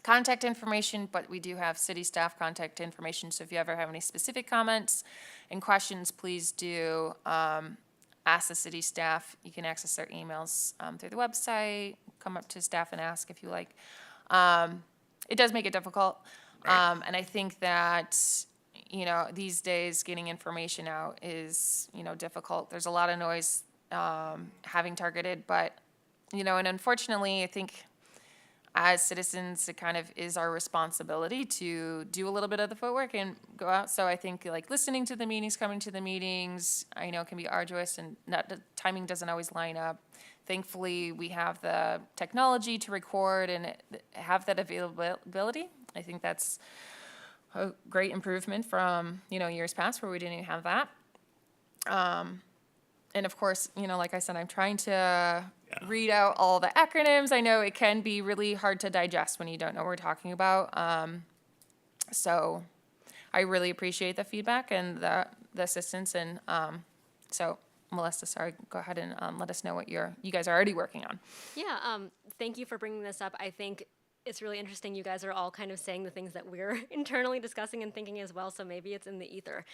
contact information, but we do have city staff contact information. So if you ever have any specific comments and questions, please do ask the city staff. You can access their emails through the website, come up to staff and ask if you like. It does make it difficult. And I think that, you know, these days getting information out is, you know, difficult. There's a lot of noise having targeted, but, you know, and unfortunately, I think as citizens, it kind of is our responsibility to do a little bit of the footwork and go out. So I think like listening to the meetings, coming to the meetings, I know can be arduous and not, the timing doesn't always line up. Thankfully, we have the technology to record and have that availability. I think that's a great improvement from, you know, years past where we didn't even have that. And of course, you know, like I said, I'm trying to read out all the acronyms. I know it can be really hard to digest when you don't know what we're talking about. So I really appreciate the feedback and the assistance. And so Melissa, sorry, go ahead and let us know what you guys are already working on. Yeah, thank you for bringing this up. I think it's really interesting. You guys are all kind of saying the things that we're internally discussing and thinking as well, so maybe it's in the ether.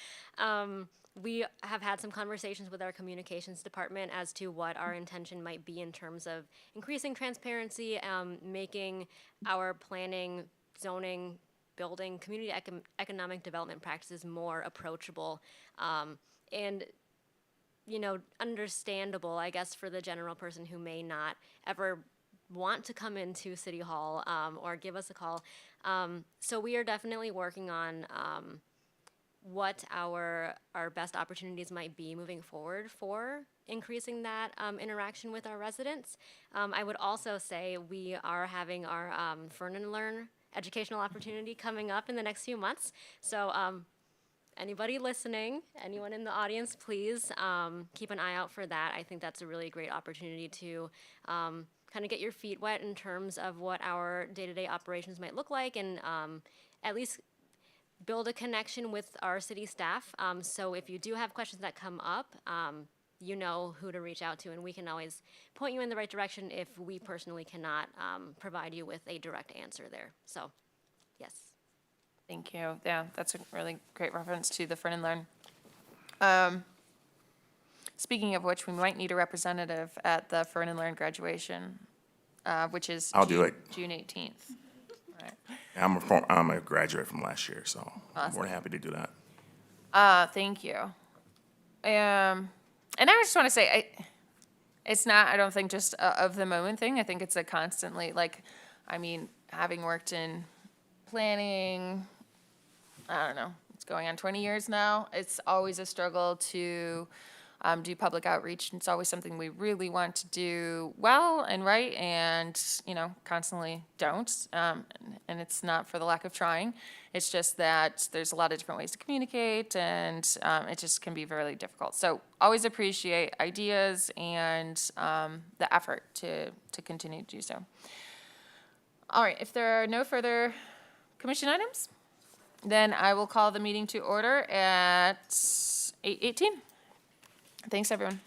We have had some conversations with our communications department as to what our intention might be in terms of increasing transparency, making our planning, zoning, building, community economic development practices more approachable, and you know, understandable, I guess, for the general person who may not ever want to come into City Hall or give us a call. So we are definitely working on what our best opportunities might be moving forward for increasing that interaction with our residents. I would also say we are having our Fern and Learn educational opportunity coming up in the next few months. So anybody listening, anyone in the audience, please keep an eye out for that. I think that's a really great opportunity to kind of get your feet wet in terms of what our day-to-day operations might look like, and at least build a connection with our city staff. So if you do have questions that come up, you know who to reach out to, and we can always point you in the right direction if we personally cannot provide you with a direct answer there. So, yes. Thank you. Yeah, that's a really great reference to the Fern and Learn. Speaking of which, we might need a representative at the Fern and Learn graduation, which is I'll do it. June 18th. All right. I'm a graduate from last year, so I'm Awesome. more than happy to do that. Thank you. And I just want to say, it's not, I don't think, just a of the moment thing. I think it's a constantly, like, I mean, having worked in planning, I don't know, it's going on 20 years now. It's always a struggle to do public outreach. It's always something we really want to do well and right, and, you know, constantly don't. And it's not for the lack of trying. It's just that there's a lot of different ways to communicate, and it just can be really difficult. So always appreciate ideas and the effort to continue to do so. All right, if there are no further commission items, then I will call the meeting to order at 8:18. Thanks, everyone.